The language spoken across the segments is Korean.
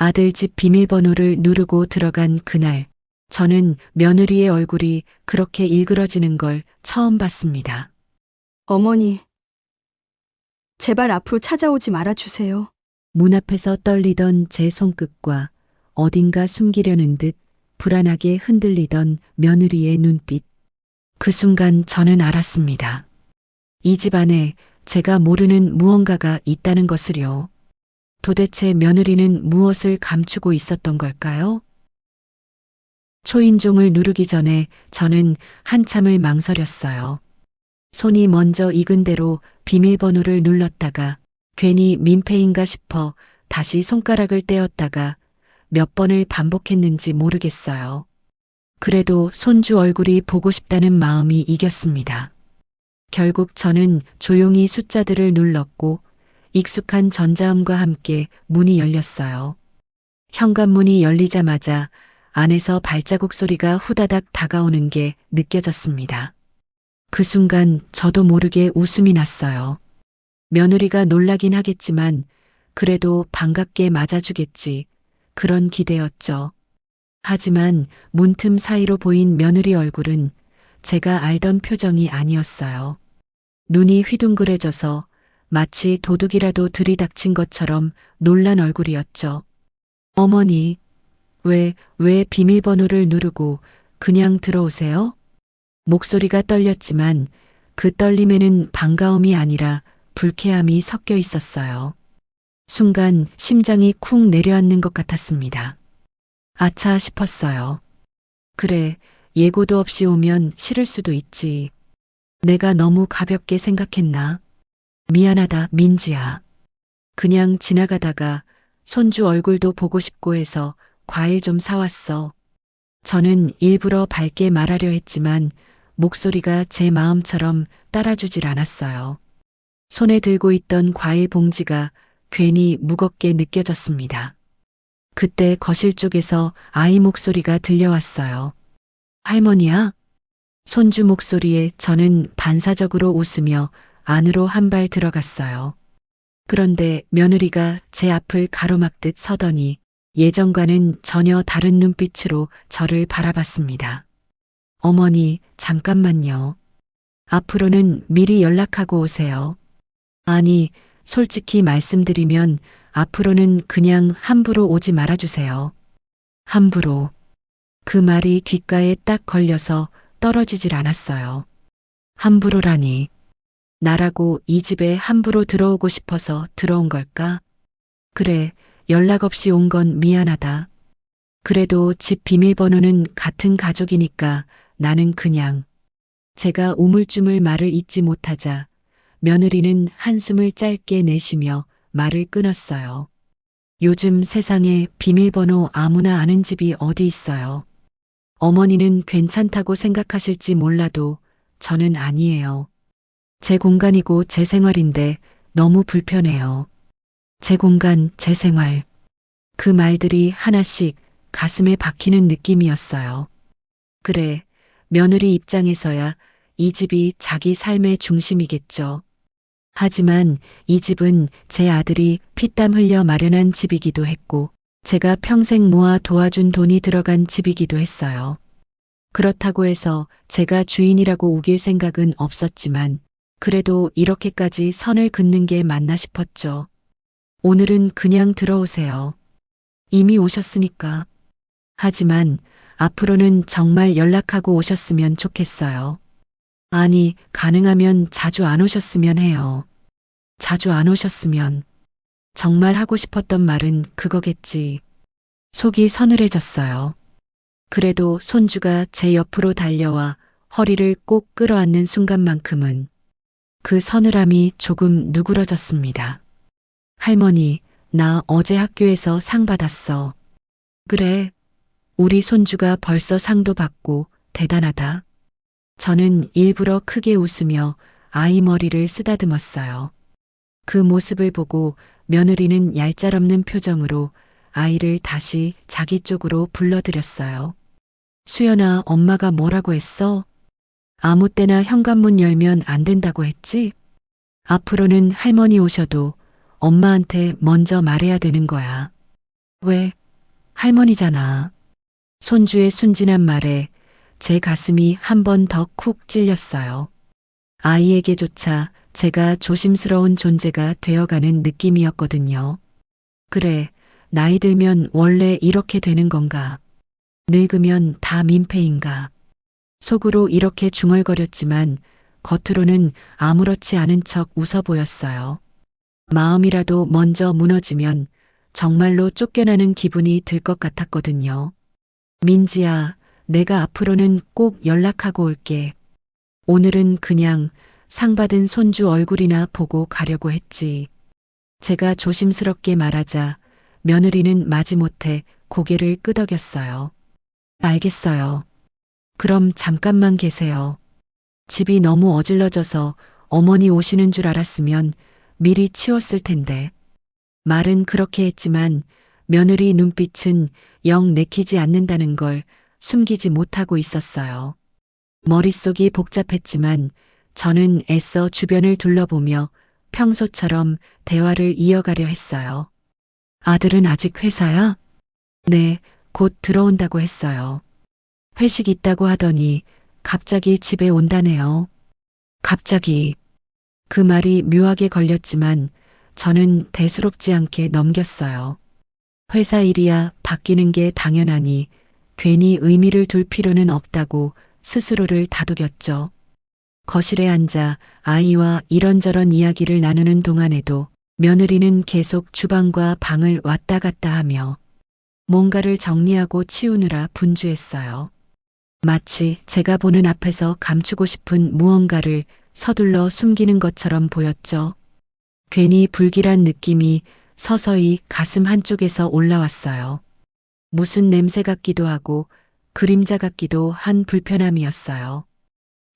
아들 집 비밀번호를 누르고 들어간 그날, 저는 며느리의 얼굴이 그렇게 일그러지는 걸 처음 봤습니다. 어머니, 제발 앞으로 찾아오지 말아주세요. 문 앞에서 떨리던 제 손끝과 어딘가 숨기려는 듯 불안하게 흔들리던 며느리의 눈빛. 그 순간 저는 알았습니다. 이 집 안에 제가 모르는 무언가가 있다는 것을요. 도대체 며느리는 무엇을 감추고 있었던 걸까요? 초인종을 누르기 전에 저는 한참을 망설였어요. 손이 먼저 익은 대로 비밀번호를 눌렀다가 괜히 민폐인가 싶어 다시 손가락을 떼었다가 몇 번을 반복했는지 모르겠어요. 그래도 손주 얼굴이 보고 싶다는 마음이 이겼습니다. 결국 저는 조용히 숫자들을 눌렀고 익숙한 전자음과 함께 문이 열렸어요. 현관문이 열리자마자 안에서 발자국 소리가 후다닥 다가오는 게 느껴졌습니다. 그 순간 저도 모르게 웃음이 났어요. 며느리가 놀라긴 하겠지만 그래도 반갑게 맞아주겠지. 그런 기대였죠. 하지만 문틈 사이로 보인 며느리 얼굴은 제가 알던 표정이 아니었어요. 눈이 휘둥그레져서 마치 도둑이라도 들이닥친 것처럼 놀란 얼굴이었죠. 어머니, 왜 비밀번호를 누르고 그냥 들어오세요? 목소리가 떨렸지만 그 떨림에는 반가움이 아니라 불쾌함이 섞여 있었어요. 순간 심장이 쿵 내려앉는 것 같았습니다. 아차 싶었어요. 그래, 예고도 없이 오면 싫을 수도 있지. 내가 너무 가볍게 생각했나? 미안하다, 민지야. 그냥 지나가다가 손주 얼굴도 보고 싶고 해서 과일 좀 사왔어. 저는 일부러 밝게 말하려 했지만 목소리가 제 마음처럼 따라주질 않았어요. 손에 들고 있던 과일 봉지가 괜히 무겁게 느껴졌습니다. 그때 거실 쪽에서 아이 목소리가 들려왔어요. 할머니야? 손주 목소리에 저는 반사적으로 웃으며 안으로 한 발 들어갔어요. 그런데 며느리가 제 앞을 가로막듯 서더니 예전과는 전혀 다른 눈빛으로 저를 바라봤습니다. 어머니, 잠깐만요. 앞으로는 미리 연락하고 오세요. 아니, 솔직히 말씀드리면 앞으로는 그냥 함부로 오지 말아주세요. 함부로. 그 말이 귓가에 딱 걸려서 떨어지질 않았어요. 함부로라니. 나라고 이 집에 함부로 들어오고 싶어서 들어온 걸까? 그래, 연락 없이 온 건 미안하다. 그래도 집 비밀번호는 같은 가족이니까 나는 그냥. 제가 우물쭈물 말을 잇지 못하자 며느리는 한숨을 짧게 내쉬며 말을 끊었어요. 요즘 세상에 비밀번호 아무나 아는 집이 어디 있어요. 어머니는 괜찮다고 생각하실지 몰라도 저는 아니에요. 제 공간이고 제 생활인데 너무 불편해요. 제 공간, 제 생활. 그 말들이 하나씩 가슴에 박히는 느낌이었어요. 그래, 며느리 입장에서야 이 집이 자기 삶의 중심이겠죠. 하지만 이 집은 제 아들이 피땀 흘려 마련한 집이기도 했고, 제가 평생 모아 도와준 돈이 들어간 집이기도 했어요. 그렇다고 해서 제가 주인이라고 우길 생각은 없었지만, 그래도 이렇게까지 선을 긋는 게 맞나 싶었죠. 오늘은 그냥 들어오세요. 이미 오셨으니까. 하지만 앞으로는 정말 연락하고 오셨으면 좋겠어요. 아니, 가능하면 자주 안 오셨으면 해요. 자주 안 오셨으면. 정말 하고 싶었던 말은 그거겠지. 속이 서늘해졌어요. 그래도 손주가 제 옆으로 달려와 허리를 꼭 끌어안는 순간만큼은 그 서늘함이 조금 누그러졌습니다. 할머니, 나 어제 학교에서 상 받았어. 그래, 우리 손주가 벌써 상도 받고 대단하다. 저는 일부러 크게 웃으며 아이 머리를 쓰다듬었어요. 그 모습을 보고 며느리는 얄짤없는 표정으로 아이를 다시 자기 쪽으로 불러들였어요. 수연아, 엄마가 뭐라고 했어? 아무 때나 현관문 열면 안 된다고 했지? 앞으로는 할머니 오셔도 엄마한테 먼저 말해야 되는 거야. 왜? 할머니잖아. 손주의 순진한 말에 제 가슴이 한 번 더 쿡 찔렸어요. 아이에게조차 제가 조심스러운 존재가 되어가는 느낌이었거든요. 그래, 나이 들면 원래 이렇게 되는 건가? 늙으면 다 민폐인가? 속으로 이렇게 중얼거렸지만 겉으로는 아무렇지 않은 척 웃어 보였어요. 마음이라도 먼저 무너지면 정말로 쫓겨나는 기분이 들 것 같았거든요. 민지야, 내가 앞으로는 꼭 연락하고 올게. 오늘은 그냥 상 받은 손주 얼굴이나 보고 가려고 했지. 제가 조심스럽게 말하자 며느리는 마지못해 고개를 끄덕였어요. 알겠어요. 그럼 잠깐만 계세요. 집이 너무 어질러져서 어머니 오시는 줄 알았으면 미리 치웠을 텐데. 말은 그렇게 했지만 며느리 눈빛은 영 내키지 않는다는 걸 숨기지 못하고 있었어요. 머릿속이 복잡했지만 저는 애써 주변을 둘러보며 평소처럼 대화를 이어가려 했어요. 아들은 아직 회사야? 네, 곧 들어온다고 했어요. 회식 있다고 하더니 갑자기 집에 온다네요. 갑자기. 그 말이 묘하게 걸렸지만 저는 대수롭지 않게 넘겼어요. 회사 일이야 바뀌는 게 당연하니 괜히 의미를 둘 필요는 없다고 스스로를 다독였죠. 거실에 앉아 아이와 이런저런 이야기를 나누는 동안에도 며느리는 계속 주방과 방을 왔다 갔다 하며 뭔가를 정리하고 치우느라 분주했어요. 마치 제가 보는 앞에서 감추고 싶은 무언가를 서둘러 숨기는 것처럼 보였죠. 괜히 불길한 느낌이 서서히 가슴 한쪽에서 올라왔어요. 무슨 냄새 같기도 하고 그림자 같기도 한 불편함이었어요.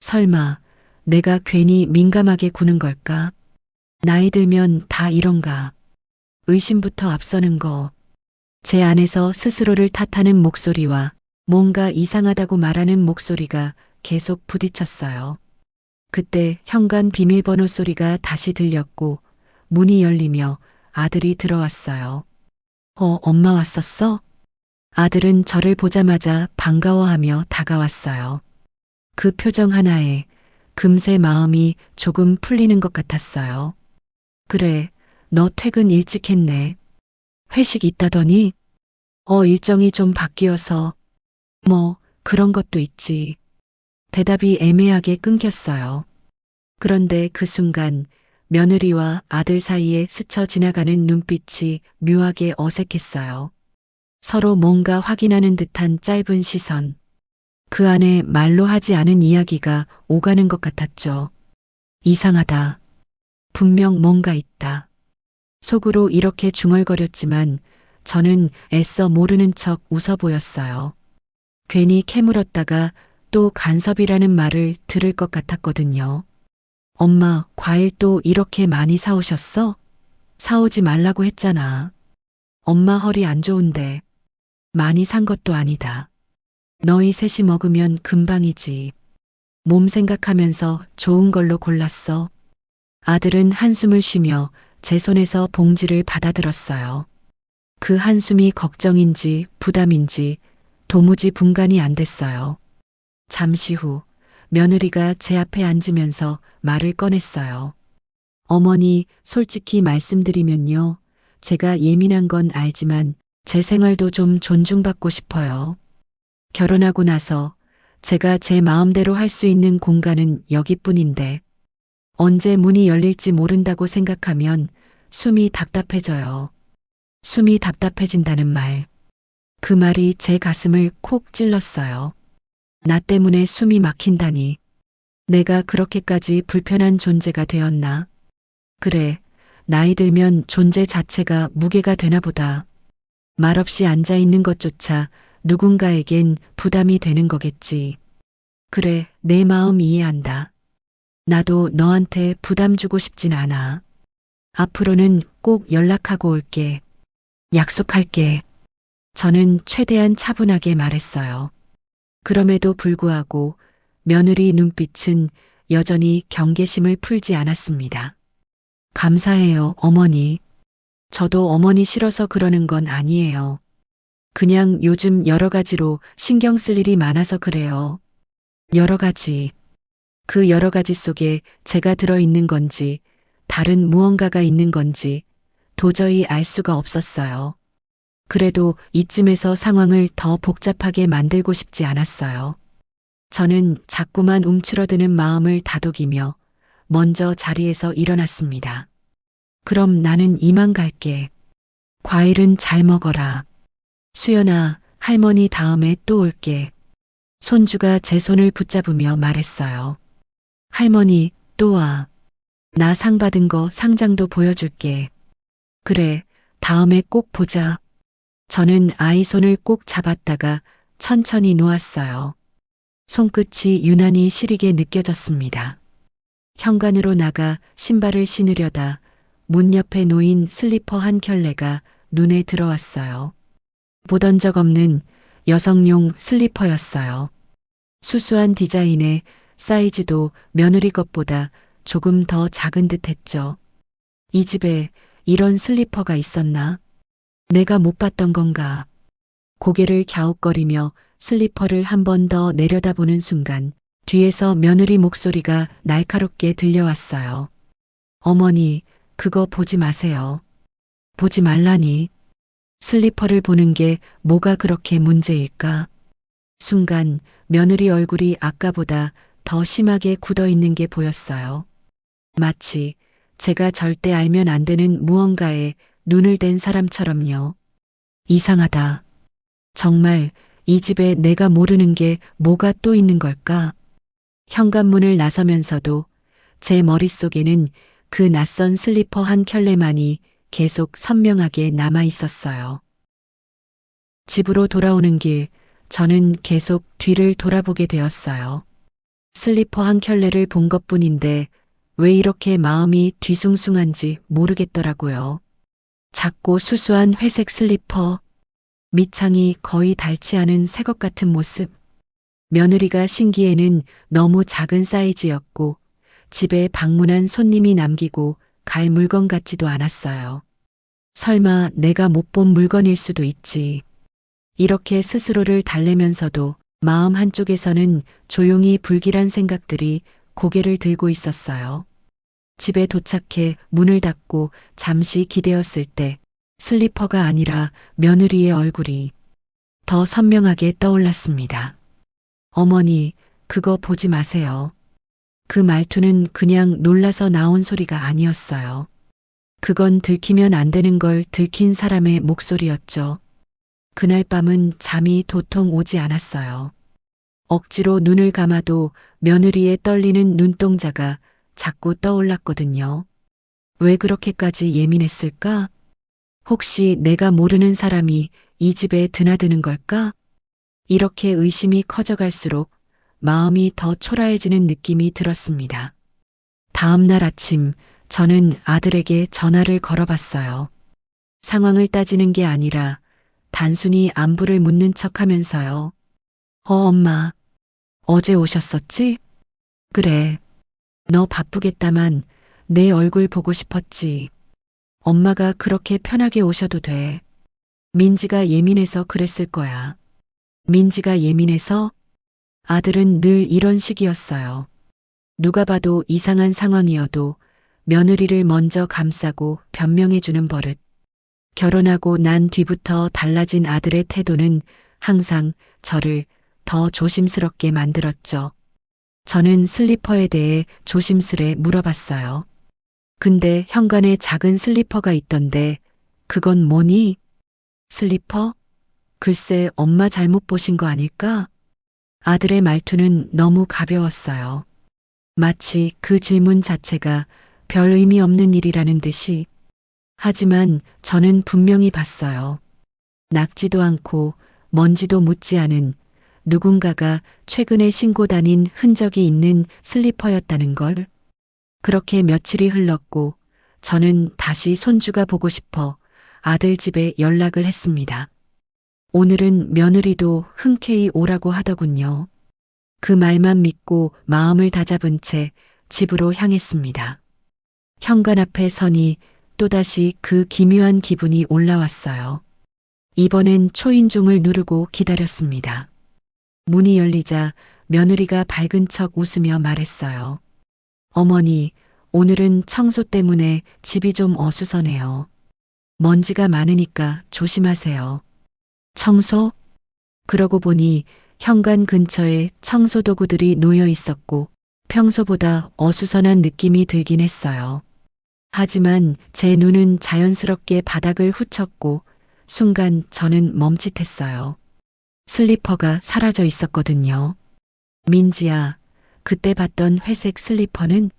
설마 내가 괜히 민감하게 구는 걸까? 나이 들면 다 이런가? 의심부터 앞서는 거. 제 안에서 스스로를 탓하는 목소리와 뭔가 이상하다고 말하는 목소리가 계속 부딪혔어요. 그때 현관 비밀번호 소리가 다시 들렸고 문이 열리며 아들이 들어왔어요. 엄마 왔었어? 아들은 저를 보자마자 반가워하며 다가왔어요. 그 표정 하나에 금세 마음이 조금 풀리는 것 같았어요. 그래, 너 퇴근 일찍 했네. 회식 있다더니? 일정이 좀 바뀌어서. 뭐, 그런 것도 있지. 대답이 애매하게 끊겼어요. 그런데 그 순간 며느리와 아들 사이에 스쳐 지나가는 눈빛이 묘하게 어색했어요. 서로 뭔가 확인하는 듯한 짧은 시선. 그 안에 말로 하지 않은 이야기가 오가는 것 같았죠. 이상하다. 분명 뭔가 있다. 속으로 이렇게 중얼거렸지만 저는 애써 모르는 척 웃어 보였어요. 괜히 캐물었다가 또 간섭이라는 말을 들을 것 같았거든요. 엄마, 과일 또 이렇게 많이 사오셨어? 사오지 말라고 했잖아. 엄마 허리 안 좋은데. 많이 산 것도 아니다. 너희 셋이 먹으면 금방이지. 몸 생각하면서 좋은 걸로 골랐어. 아들은 한숨을 쉬며 제 손에서 봉지를 받아들었어요. 그 한숨이 걱정인지 부담인지 도무지 분간이 안 됐어요. 잠시 후 며느리가 제 앞에 앉으면서 말을 꺼냈어요. 어머니, 솔직히 말씀드리면요. 제가 예민한 건 알지만 제 생활도 좀 존중받고 싶어요. 결혼하고 나서 제가 제 마음대로 할 수 있는 공간은 여기뿐인데 언제 문이 열릴지 모른다고 생각하면 숨이 답답해져요. 숨이 답답해진다는 말. 그 말이 제 가슴을 콕 찔렀어요. 나 때문에 숨이 막힌다니. 내가 그렇게까지 불편한 존재가 되었나? 그래, 나이 들면 존재 자체가 무게가 되나 보다. 말없이 앉아 있는 것조차 누군가에겐 부담이 되는 거겠지. 그래, 내 마음 이해한다. 나도 너한테 부담 주고 싶진 않아. 앞으로는 꼭 연락하고 올게. 약속할게. 저는 최대한 차분하게 말했어요. 그럼에도 불구하고 며느리 눈빛은 여전히 경계심을 풀지 않았습니다. 감사해요, 어머니. 저도 어머니 싫어서 그러는 건 아니에요. 그냥 요즘 여러 가지로 신경 쓸 일이 많아서 그래요. 여러 가지. 그 여러 가지 속에 제가 들어있는 건지 다른 무언가가 있는 건지 도저히 알 수가 없었어요. 그래도 이쯤에서 상황을 더 복잡하게 만들고 싶지 않았어요. 저는 자꾸만 움츠러드는 마음을 다독이며 먼저 자리에서 일어났습니다. 그럼 나는 이만 갈게. 과일은 잘 먹어라. 수연아, 할머니 다음에 또 올게. 손주가 제 손을 붙잡으며 말했어요. 할머니, 또 와. 나 상 받은 거 상장도 보여줄게. 그래, 다음에 꼭 보자. 저는 아이 손을 꼭 잡았다가 천천히 놓았어요. 손끝이 유난히 시리게 느껴졌습니다. 현관으로 나가 신발을 신으려다 문 옆에 놓인 슬리퍼 한 켤레가 눈에 들어왔어요. 보던 적 없는 여성용 슬리퍼였어요. 수수한 디자인에 사이즈도 며느리 것보다 조금 더 작은 듯 했죠. 이 집에 이런 슬리퍼가 있었나? 내가 못 봤던 건가? 고개를 갸웃거리며 슬리퍼를 한 번 더 내려다보는 순간 뒤에서 며느리 목소리가 날카롭게 들려왔어요. 어머니, 그거 보지 마세요. 보지 말라니. 슬리퍼를 보는 게 뭐가 그렇게 문제일까? 순간 며느리 얼굴이 아까보다 더 심하게 굳어 있는 게 보였어요. 마치 제가 절대 알면 안 되는 무언가에 눈을 댄 사람처럼요. 이상하다. 정말 이 집에 내가 모르는 게 뭐가 또 있는 걸까? 현관문을 나서면서도 제 머릿속에는 그 낯선 슬리퍼 한 켤레만이 계속 선명하게 남아 있었어요. 집으로 돌아오는 길, 저는 계속 뒤를 돌아보게 되었어요. 슬리퍼 한 켤레를 본 것뿐인데 왜 이렇게 마음이 뒤숭숭한지 모르겠더라고요. 작고 수수한 회색 슬리퍼, 밑창이 거의 닳지 않은 새것 같은 모습. 며느리가 신기에는 너무 작은 사이즈였고 집에 방문한 손님이 남기고 갈 물건 같지도 않았어요. 설마 내가 못 본 물건일 수도 있지. 이렇게 스스로를 달래면서도 마음 한쪽에서는 조용히 불길한 생각들이 고개를 들고 있었어요. 집에 도착해 문을 닫고 잠시 기대었을 때 슬리퍼가 아니라 며느리의 얼굴이 더 선명하게 떠올랐습니다. 어머니, 그거 보지 마세요. 그 말투는 그냥 놀라서 나온 소리가 아니었어요. 그건 들키면 안 되는 걸 들킨 사람의 목소리였죠. 그날 밤은 잠이 도통 오지 않았어요. 억지로 눈을 감아도 며느리의 떨리는 눈동자가 자꾸 떠올랐거든요. 왜 그렇게까지 예민했을까? 혹시 내가 모르는 사람이 이 집에 드나드는 걸까? 이렇게 의심이 커져갈수록 마음이 더 초라해지는 느낌이 들었습니다. 다음 날 아침 저는 아들에게 전화를 걸어봤어요. 상황을 따지는 게 아니라 단순히 안부를 묻는 척 하면서요. 엄마, 어제 오셨었지? 그래. 너 바쁘겠다만 내 얼굴 보고 싶었지. 엄마가 그렇게 편하게 오셔도 돼. 민지가 예민해서 그랬을 거야. 민지가 예민해서? 아들은 늘 이런 식이었어요. 누가 봐도 이상한 상황이어도 며느리를 먼저 감싸고 변명해주는 버릇. 결혼하고 난 뒤부터 달라진 아들의 태도는 항상 저를 더 조심스럽게 만들었죠. 저는 슬리퍼에 대해 조심스레 물어봤어요. 근데 현관에 작은 슬리퍼가 있던데 그건 뭐니? 슬리퍼? 글쎄 엄마 잘못 보신 거 아닐까? 아들의 말투는 너무 가벼웠어요. 마치 그 질문 자체가 별 의미 없는 일이라는 듯이. 하지만 저는 분명히 봤어요. 낡지도 않고 먼지도 묻지 않은 누군가가 최근에 신고 다닌 흔적이 있는 슬리퍼였다는 걸. 그렇게 며칠이 흘렀고 저는 다시 손주가 보고 싶어 아들 집에 연락을 했습니다. 오늘은 며느리도 흔쾌히 오라고 하더군요. 그 말만 믿고 마음을 다잡은 채 집으로 향했습니다. 현관 앞에 서니 또다시 그 기묘한 기분이 올라왔어요. 이번엔 초인종을 누르고 기다렸습니다. 문이 열리자 며느리가 밝은 척 웃으며 말했어요. 어머니, 오늘은 청소 때문에 집이 좀 어수선해요. 먼지가 많으니까 조심하세요. 청소? 그러고 보니 현관 근처에 청소 도구들이 놓여 있었고 평소보다 어수선한 느낌이 들긴 했어요. 하지만 제 눈은 자연스럽게 바닥을 훑었고 순간 저는 멈칫했어요. 슬리퍼가 사라져 있었거든요. 민지야, 그때 봤던 회색 슬리퍼는?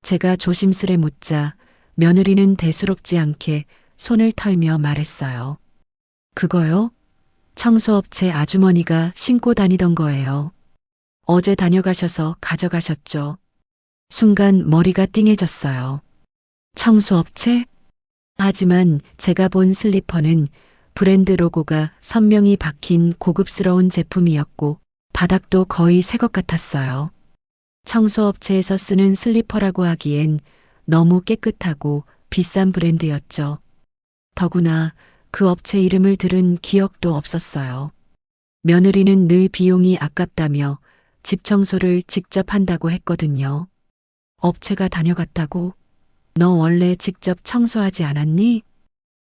제가 조심스레 묻자 며느리는 대수롭지 않게 손을 털며 말했어요. 그거요? 청소업체 아주머니가 신고 다니던 거예요. 어제 다녀가셔서 가져가셨죠. 순간 머리가 띵해졌어요. 청소업체? 하지만 제가 본 슬리퍼는 브랜드 로고가 선명히 박힌 고급스러운 제품이었고 바닥도 거의 새 것 같았어요. 청소업체에서 쓰는 슬리퍼라고 하기엔 너무 깨끗하고 비싼 브랜드였죠. 더구나 그 업체 이름을 들은 기억도 없었어요. 며느리는 늘 비용이 아깝다며 집 청소를 직접 한다고 했거든요. 업체가 다녀갔다고? 너 원래 직접 청소하지 않았니?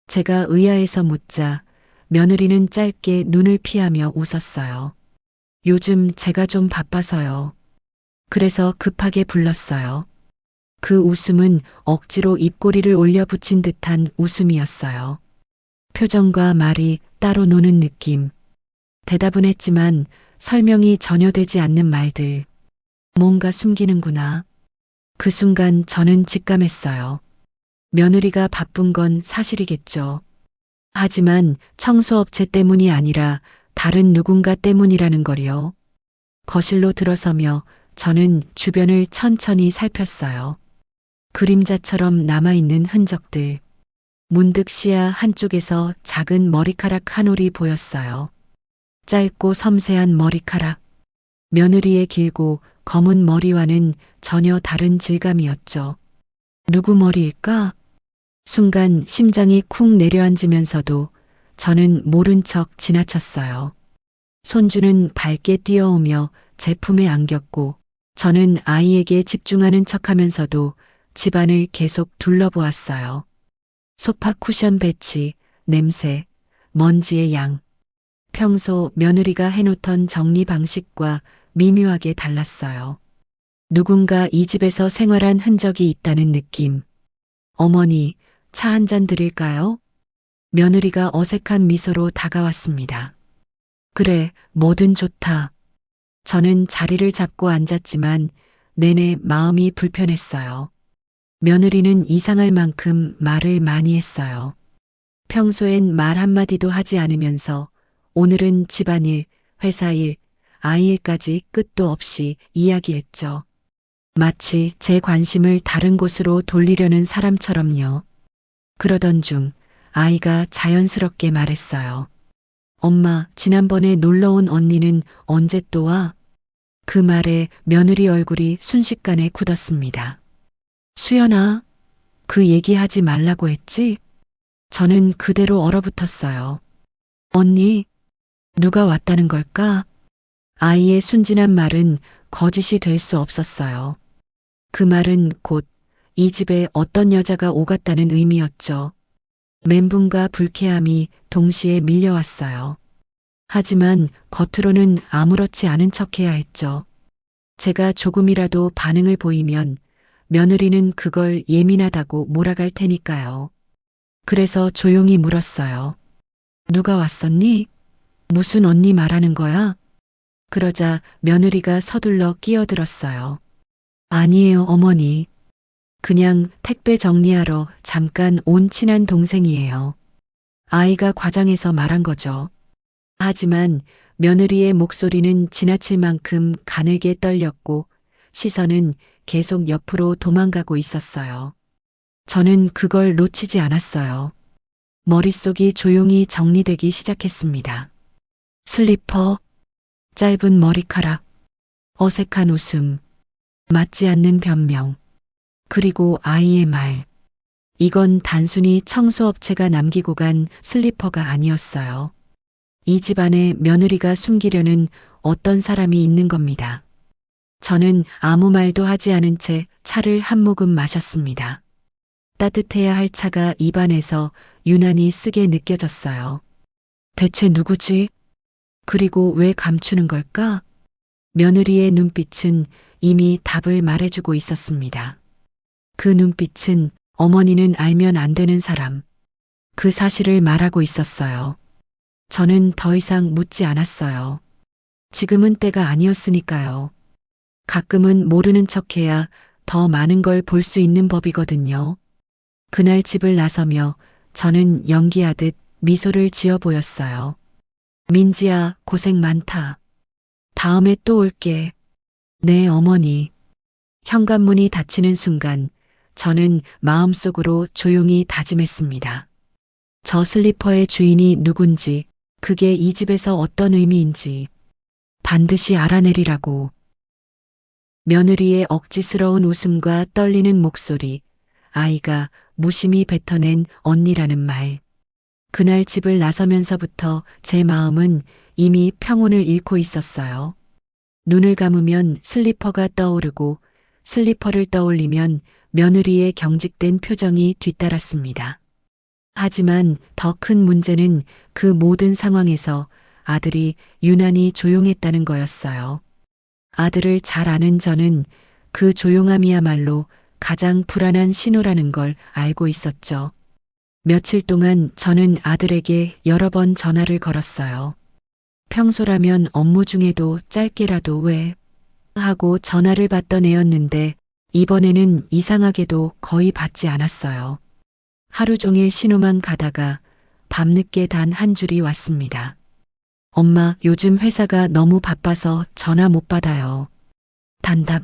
제가 의아해서 묻자 며느리는 짧게 눈을 피하며 웃었어요. 요즘 제가 좀 바빠서요. 그래서 급하게 불렀어요. 그 웃음은 억지로 입꼬리를 올려 붙인 듯한 웃음이었어요. 표정과 말이 따로 노는 느낌. 대답은 했지만 설명이 전혀 되지 않는 말들. 뭔가 숨기는구나. 그 순간 저는 직감했어요. 며느리가 바쁜 건 사실이겠죠. 하지만 청소업체 때문이 아니라 다른 누군가 때문이라는 걸요. 거실로 들어서며 저는 주변을 천천히 살폈어요. 그림자처럼 남아있는 흔적들. 문득 시야 한쪽에서 작은 머리카락 한 올이 보였어요. 짧고 섬세한 머리카락. 며느리의 길고 검은 머리와는 전혀 다른 질감이었죠. 누구 머리일까? 순간 심장이 쿵 내려앉으면서도 저는 모른 척 지나쳤어요. 손주는 밝게 뛰어오며 제품에 안겼고 저는 아이에게 집중하는 척하면서도 집안을 계속 둘러보았어요. 소파 쿠션 배치, 냄새, 먼지의 양. 평소 며느리가 해놓던 정리 방식과 미묘하게 달랐어요. 누군가 이 집에서 생활한 흔적이 있다는 느낌. 어머니, 차 한 잔 드릴까요? 며느리가 어색한 미소로 다가왔습니다. 그래, 뭐든 좋다. 저는 자리를 잡고 앉았지만 내내 마음이 불편했어요. 며느리는 이상할 만큼 말을 많이 했어요. 평소엔 말 한마디도 하지 않으면서 오늘은 집안일, 회사일, 아이일까지 끝도 없이 이야기했죠. 마치 제 관심을 다른 곳으로 돌리려는 사람처럼요. 그러던 중 아이가 자연스럽게 말했어요. 엄마, 지난번에 놀러온 언니는 언제 또 와? 그 말에 며느리 얼굴이 순식간에 굳었습니다. 수연아, 그 얘기하지 말라고 했지? 저는 그대로 얼어붙었어요. 언니, 누가 왔다는 걸까? 아이의 순진한 말은 거짓이 될 수 없었어요. 그 말은 곧 이 집에 어떤 여자가 오갔다는 의미였죠. 멘붕과 불쾌함이 동시에 밀려왔어요. 하지만 겉으로는 아무렇지 않은 척해야 했죠. 제가 조금이라도 반응을 보이면 며느리는 그걸 예민하다고 몰아갈 테니까요. 그래서 조용히 물었어요. 누가 왔었니? 무슨 언니 말하는 거야? 그러자 며느리가 서둘러 끼어들었어요. 아니에요, 어머니. 그냥 택배 정리하러 잠깐 온 친한 동생이에요. 아이가 과장해서 말한 거죠. 하지만 며느리의 목소리는 지나칠 만큼 가늘게 떨렸고 시선은 계속 옆으로 도망가고 있었어요. 저는 그걸 놓치지 않았어요. 머릿속이 조용히 정리되기 시작했습니다. 슬리퍼, 짧은 머리카락, 어색한 웃음, 맞지 않는 변명, 그리고 아이의 말. 이건 단순히 청소업체가 남기고 간 슬리퍼가 아니었어요. 이 집안에 며느리가 숨기려는 어떤 사람이 있는 겁니다. 저는 아무 말도 하지 않은 채 차를 한 모금 마셨습니다. 따뜻해야 할 차가 입안에서 유난히 쓰게 느껴졌어요. 대체 누구지? 그리고 왜 감추는 걸까? 며느리의 눈빛은 이미 답을 말해주고 있었습니다. 그 눈빛은 어머니는 알면 안 되는 사람, 그 사실을 말하고 있었어요. 저는 더 이상 묻지 않았어요. 지금은 때가 아니었으니까요. 가끔은 모르는 척해야 더 많은 걸 볼 수 있는 법이거든요. 그날 집을 나서며 저는 연기하듯 미소를 지어 보였어요. 민지야, 고생 많다. 다음에 또 올게. 네, 어머니. 현관문이 닫히는 순간 저는 마음속으로 조용히 다짐했습니다. 저 슬리퍼의 주인이 누군지, 그게 이 집에서 어떤 의미인지 반드시 알아내리라고. 며느리의 억지스러운 웃음과 떨리는 목소리, 아이가 무심히 뱉어낸 언니라는 말. 그날 집을 나서면서부터 제 마음은 이미 평온을 잃고 있었어요. 눈을 감으면 슬리퍼가 떠오르고 슬리퍼를 떠올리면 며느리의 경직된 표정이 뒤따랐습니다. 하지만 더 큰 문제는 그 모든 상황에서 아들이 유난히 조용했다는 거였어요. 아들을 잘 아는 저는 그 조용함이야말로 가장 불안한 신호라는 걸 알고 있었죠. 며칠 동안 저는 아들에게 여러 번 전화를 걸었어요. 평소라면 업무 중에도 짧게라도 왜? 하고 전화를 받던 애였는데 이번에는 이상하게도 거의 받지 않았어요. 하루 종일 신호만 가다가 밤늦게 단 한 줄이 왔습니다. 엄마, 요즘 회사가 너무 바빠서 전화 못 받아요. 단답.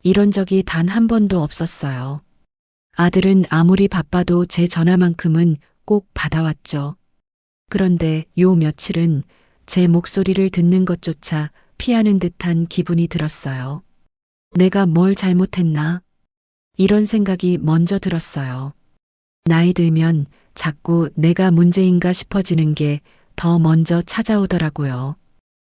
이런 적이 단 한 번도 없었어요. 아들은 아무리 바빠도 제 전화만큼은 꼭 받아왔죠. 그런데 요 며칠은 제 목소리를 듣는 것조차 피하는 듯한 기분이 들었어요. 내가 뭘 잘못했나? 이런 생각이 먼저 들었어요. 나이 들면 자꾸 내가 문제인가 싶어지는 게 더 먼저 찾아오더라고요.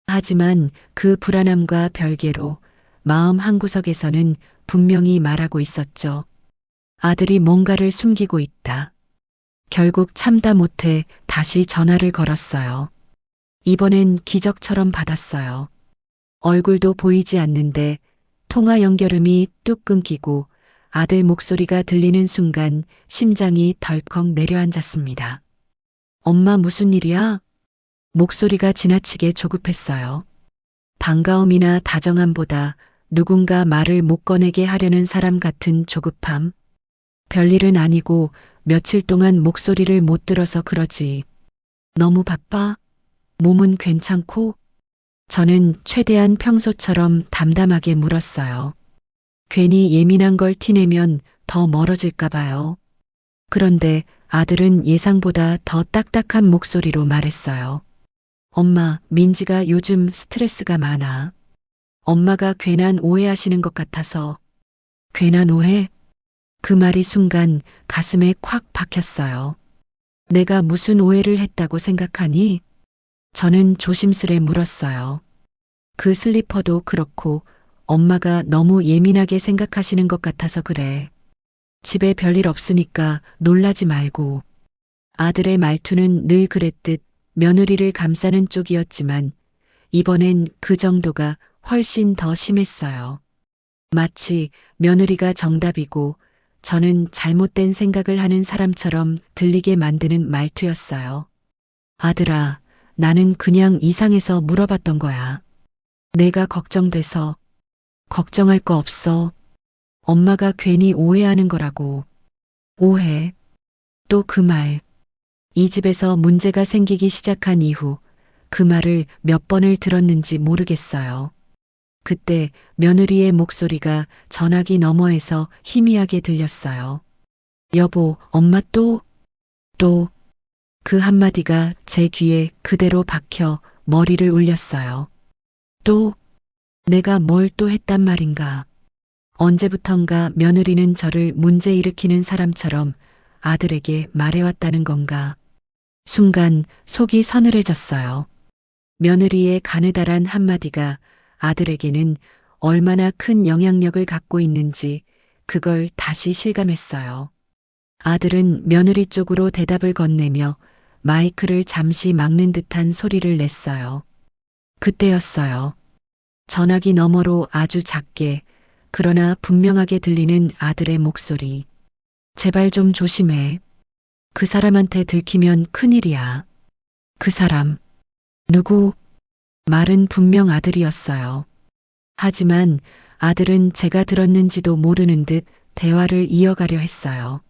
하지만 그 불안함과 별개로 마음 한구석에서는 분명히 말하고 있었죠. 아들이 뭔가를 숨기고 있다. 결국 참다 못해 다시 전화를 걸었어요. 이번엔 기적처럼 받았어요. 얼굴도 보이지 않는데 통화 연결음이 뚝 끊기고 아들 목소리가 들리는 순간 심장이 덜컥 내려앉았습니다. 엄마, 무슨 일이야? 목소리가 지나치게 조급했어요. 반가움이나 다정함보다 누군가 말을 못 꺼내게 하려는 사람 같은 조급함. 별일은 아니고 며칠 동안 목소리를 못 들어서 그러지. 너무 바빠? 몸은 괜찮고? 저는 최대한 평소처럼 담담하게 물었어요. 괜히 예민한 걸 티내면 더 멀어질까 봐요. 그런데 아들은 예상보다 더 딱딱한 목소리로 말했어요. 엄마, 민지가 요즘 스트레스가 많아. 엄마가 괜한 오해하시는 것 같아서. 괜한 오해? 그 말이 순간 가슴에 콱 박혔어요. 내가 무슨 오해를 했다고 생각하니? 저는 조심스레 물었어요. 그 슬리퍼도 그렇고 엄마가 너무 예민하게 생각하시는 것 같아서 그래. 집에 별일 없으니까 놀라지 말고. 아들의 말투는 늘 그랬듯 며느리를 감싸는 쪽이었지만 이번엔 그 정도가 훨씬 더 심했어요. 마치 며느리가 정답이고 저는 잘못된 생각을 하는 사람처럼 들리게 만드는 말투였어요. 아들아, 나는 그냥 이상해서 물어봤던 거야. 내가 걱정돼서. 걱정할 거 없어. 엄마가 괜히 오해하는 거라고. 오해. 또 그 말. 이 집에서 문제가 생기기 시작한 이후 그 말을 몇 번을 들었는지 모르겠어요. 그때 며느리의 목소리가 전화기 너머에서 희미하게 들렸어요. 여보, 엄마 또. 그 한마디가 제 귀에 그대로 박혀 머리를 울렸어요. 또, 내가 뭘 또 했단 말인가. 언제부턴가 며느리는 저를 문제 일으키는 사람처럼 아들에게 말해왔다는 건가. 순간 속이 서늘해졌어요. 며느리의 가느다란 한마디가 아들에게는 얼마나 큰 영향력을 갖고 있는지 그걸 다시 실감했어요. 아들은 며느리 쪽으로 대답을 건네며 마이크를 잠시 막는 듯한 소리를 냈어요. 그때였어요. 전화기 너머로 아주 작게 그러나 분명하게 들리는 아들의 목소리. 제발 좀 조심해. 그 사람한테 들키면 큰일이야. 그 사람. 누구? 말은 분명 아들이었어요. 하지만 아들은 제가 들었는지도 모르는 듯 대화를 이어가려 했어요.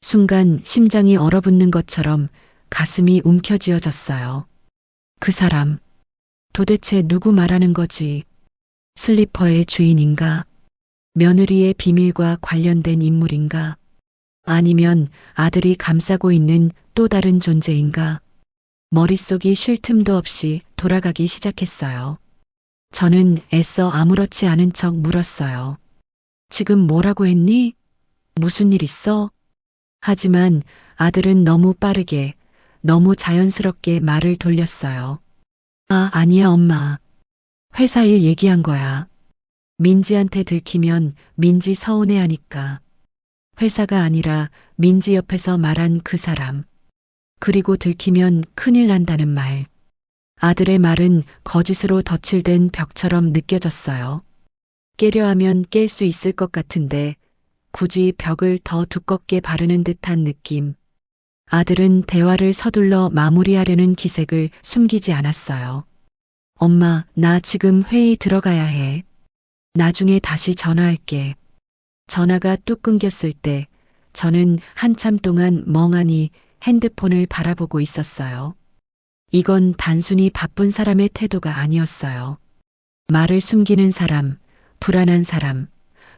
순간 심장이 얼어붙는 것처럼 가슴이 움켜쥐어졌어요. 그 사람. 도대체 누구 말하는 거지? 슬리퍼의 주인인가? 며느리의 비밀과 관련된 인물인가? 아니면 아들이 감싸고 있는 또 다른 존재인가? 머릿속이 쉴 틈도 없이 돌아가기 시작했어요. 저는 애써 아무렇지 않은 척 물었어요. 지금 뭐라고 했니? 무슨 일 있어? 하지만 아들은 너무 빠르게, 너무 자연스럽게 말을 돌렸어요. 아니야, 엄마. 회사 일 얘기한 거야. 민지한테 들키면 민지 서운해하니까. 회사가 아니라 민지 옆에서 말한 그 사람. 그리고 들키면 큰일 난다는 말. 아들의 말은 거짓으로 덧칠된 벽처럼 느껴졌어요. 깨려 하면 깰 수 있을 것 같은데 굳이 벽을 더 두껍게 바르는 듯한 느낌. 아들은 대화를 서둘러 마무리하려는 기색을 숨기지 않았어요. 엄마, 나 지금 회의 들어가야 해. 나중에 다시 전화할게. 전화가 뚝 끊겼을 때 저는 한참 동안 멍하니 핸드폰을 바라보고 있었어요. 이건 단순히 바쁜 사람의 태도가 아니었어요. 말을 숨기는 사람, 불안한 사람,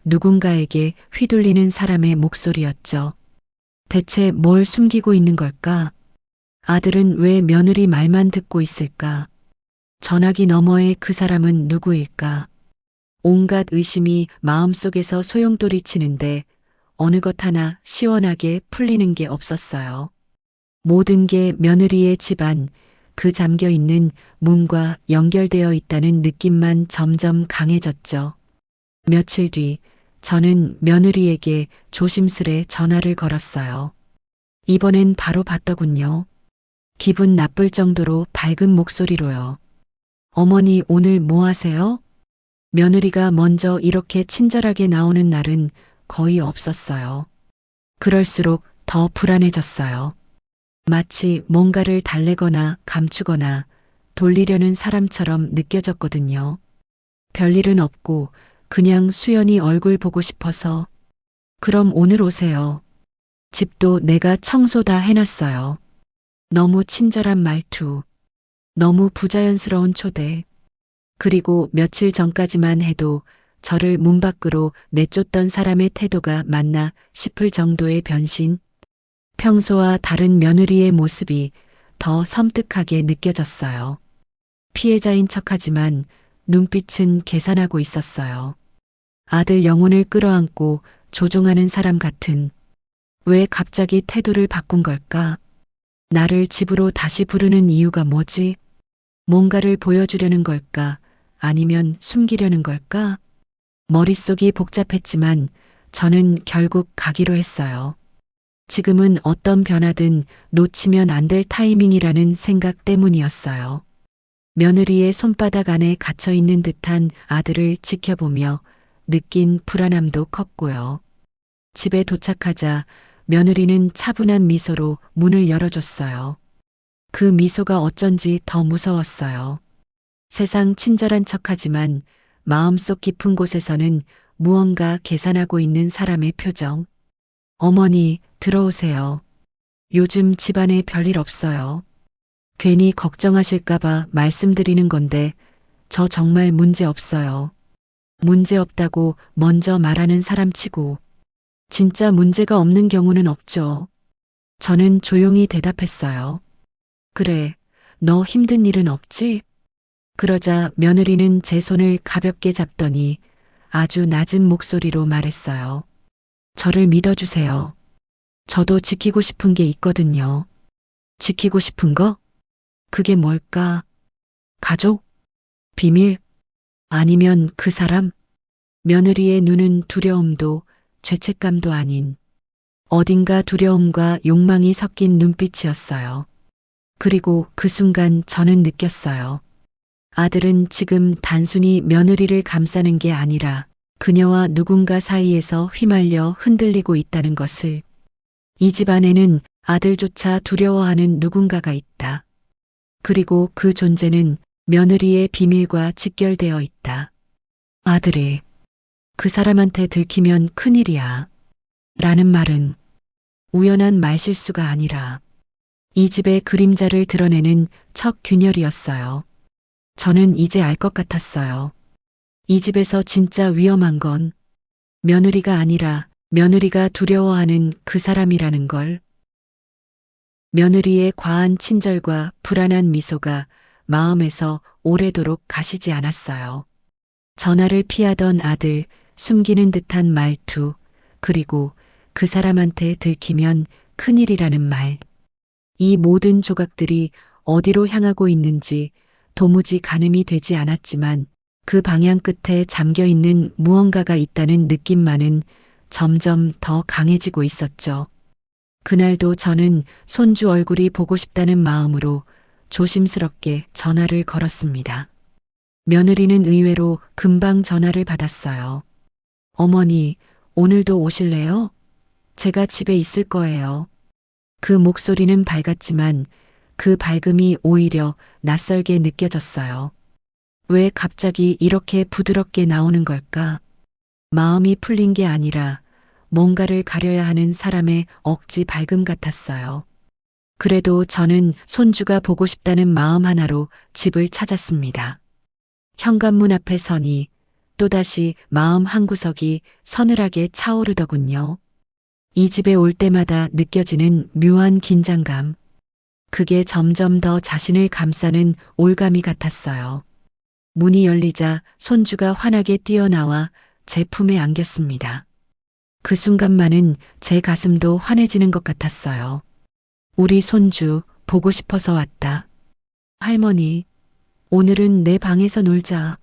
누군가에게 휘둘리는 사람의 목소리였죠. 대체 뭘 숨기고 있는 걸까? 아들은 왜 며느리 말만 듣고 있을까? 전화기 너머의 그 사람은 누구일까? 온갖 의심이 마음속에서 소용돌이 치는데 어느 것 하나 시원하게 풀리는 게 없었어요. 모든 게 며느리의 집안, 그 잠겨 있는 문과 연결되어 있다는 느낌만 점점 강해졌죠. 며칠 뒤 저는 며느리에게 조심스레 전화를 걸었어요. 이번엔 바로 받더군요. 기분 나쁠 정도로 밝은 목소리로요. 어머니 오늘 뭐 하세요? 며느리가 먼저 이렇게 친절하게 나오는 날은 거의 없었어요. 그럴수록 더 불안해졌어요. 마치 뭔가를 달래거나 감추거나 돌리려는 사람처럼 느껴졌거든요. 별일은 없고 그냥 수연이 얼굴 보고 싶어서. 그럼 오늘 오세요. 집도 내가 청소 다 해놨어요. 너무 친절한 말투. 너무 부자연스러운 초대. 그리고 며칠 전까지만 해도 저를 문 밖으로 내쫓던 사람의 태도가 맞나 싶을 정도의 변신. 평소와 다른 며느리의 모습이 더 섬뜩하게 느껴졌어요. 피해자인 척하지만 눈빛은 계산하고 있었어요. 아들 영혼을 끌어안고 조종하는 사람 같은. 왜 갑자기 태도를 바꾼 걸까? 나를 집으로 다시 부르는 이유가 뭐지? 뭔가를 보여주려는 걸까? 아니면 숨기려는 걸까? 머릿속이 복잡했지만 저는 결국 가기로 했어요. 지금은 어떤 변화든 놓치면 안 될 타이밍이라는 생각 때문이었어요. 며느리의 손바닥 안에 갇혀 있는 듯한 아들을 지켜보며 느낀 불안함도 컸고요. 집에 도착하자 며느리는 차분한 미소로 문을 열어줬어요. 그 미소가 어쩐지 더 무서웠어요. 세상 친절한 척하지만 마음속 깊은 곳에서는 무언가 계산하고 있는 사람의 표정. 어머니, 들어오세요. 요즘 집안에 별일 없어요. 괜히 걱정하실까봐 말씀드리는 건데 저 정말 문제 없어요. 문제 없다고 먼저 말하는 사람치고 진짜 문제가 없는 경우는 없죠. 저는 조용히 대답했어요. 그래, 너 힘든 일은 없지? 그러자 며느리는 제 손을 가볍게 잡더니 아주 낮은 목소리로 말했어요. 저를 믿어주세요. 저도 지키고 싶은 게 있거든요. 지키고 싶은 거? 그게 뭘까? 가족? 비밀? 아니면 그 사람? 며느리의 눈은 두려움도 죄책감도 아닌 어딘가 두려움과 욕망이 섞인 눈빛이었어요. 그리고 그 순간 저는 느꼈어요. 아들은 지금 단순히 며느리를 감싸는 게 아니라 그녀와 누군가 사이에서 휘말려 흔들리고 있다는 것을. 이 집안에는 아들조차 두려워하는 누군가가 있다. 그리고 그 존재는 며느리의 비밀과 직결되어 있다. 아들이 그 사람한테 들키면 큰일이야. 라는 말은 우연한 말실수가 아니라 이 집의 그림자를 드러내는 첫 균열이었어요. 저는 이제 알 것 같았어요. 이 집에서 진짜 위험한 건 며느리가 아니라 며느리가 두려워하는 그 사람이라는 걸. 며느리의 과한 친절과 불안한 미소가 마음에서 오래도록 가시지 않았어요. 전화를 피하던 아들, 숨기는 듯한 말투, 그리고 그 사람한테 들키면 큰일이라는 말. 이 모든 조각들이 어디로 향하고 있는지 도무지 가늠이 되지 않았지만 그 방향 끝에 잠겨 있는 무언가가 있다는 느낌만은 점점 더 강해지고 있었죠. 그날도 저는 손주 얼굴이 보고 싶다는 마음으로 조심스럽게 전화를 걸었습니다. 며느리는 의외로 금방 전화를 받았어요. 어머니, 오늘도 오실래요? 제가 집에 있을 거예요. 그 목소리는 밝았지만 그 밝음이 오히려 낯설게 느껴졌어요. 왜 갑자기 이렇게 부드럽게 나오는 걸까? 마음이 풀린 게 아니라 뭔가를 가려야 하는 사람의 억지 밝음 같았어요. 그래도 저는 손주가 보고 싶다는 마음 하나로 집을 찾았습니다. 현관문 앞에 서니 또다시 마음 한구석이 서늘하게 차오르더군요. 이 집에 올 때마다 느껴지는 묘한 긴장감. 그게 점점 더 자신을 감싸는 올가미 같았어요. 문이 열리자 손주가 환하게 뛰어나와 제 품에 안겼습니다. 그 순간만은 제 가슴도 환해지는 것 같았어요. 우리 손주 보고 싶어서 왔다. 할머니, 오늘은 내 방에서 놀자.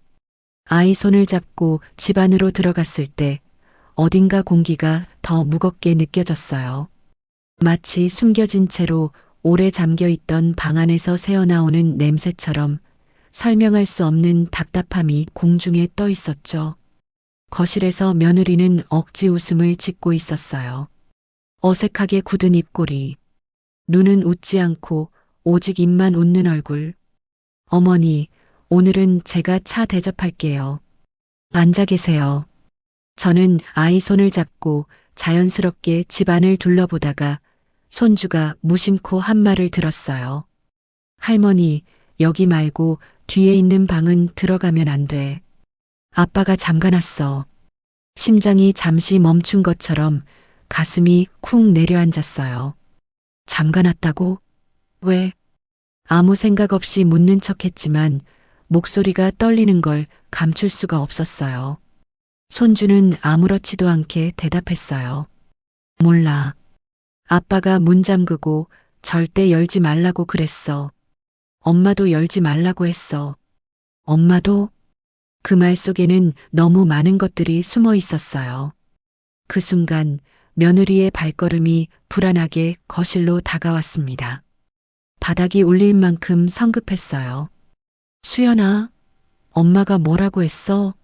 아이 손을 잡고 집 안으로 들어갔을 때 어딘가 공기가 더 무겁게 느껴졌어요. 마치 숨겨진 채로 오래 잠겨 있던 방 안에서 새어나오는 냄새처럼 설명할 수 없는 답답함이 공중에 떠 있었죠. 거실에서 며느리는 억지 웃음을 짓고 있었어요. 어색하게 굳은 입꼬리, 눈은 웃지 않고 오직 입만 웃는 얼굴. 어머니, 오늘은 제가 차 대접할게요. 앉아 계세요. 저는 아이 손을 잡고 자연스럽게 집안을 둘러보다가 손주가 무심코 한 말을 들었어요. 할머니, 여기 말고 뒤에 있는 방은 들어가면 안 돼. 아빠가 잠가놨어. 심장이 잠시 멈춘 것처럼 가슴이 쿵 내려앉았어요. 잠가놨다고? 왜? 아무 생각 없이 묻는 척했지만 목소리가 떨리는 걸 감출 수가 없었어요. 손주는 아무렇지도 않게 대답했어요. 몰라. 아빠가 문 잠그고 절대 열지 말라고 그랬어. 엄마도 열지 말라고 했어. 엄마도? 그 말 속에는 너무 많은 것들이 숨어 있었어요. 그 순간 며느리의 발걸음이 불안하게 거실로 다가왔습니다. 바닥이 울릴 만큼 성급했어요. 수연아, 엄마가 뭐라고 했어?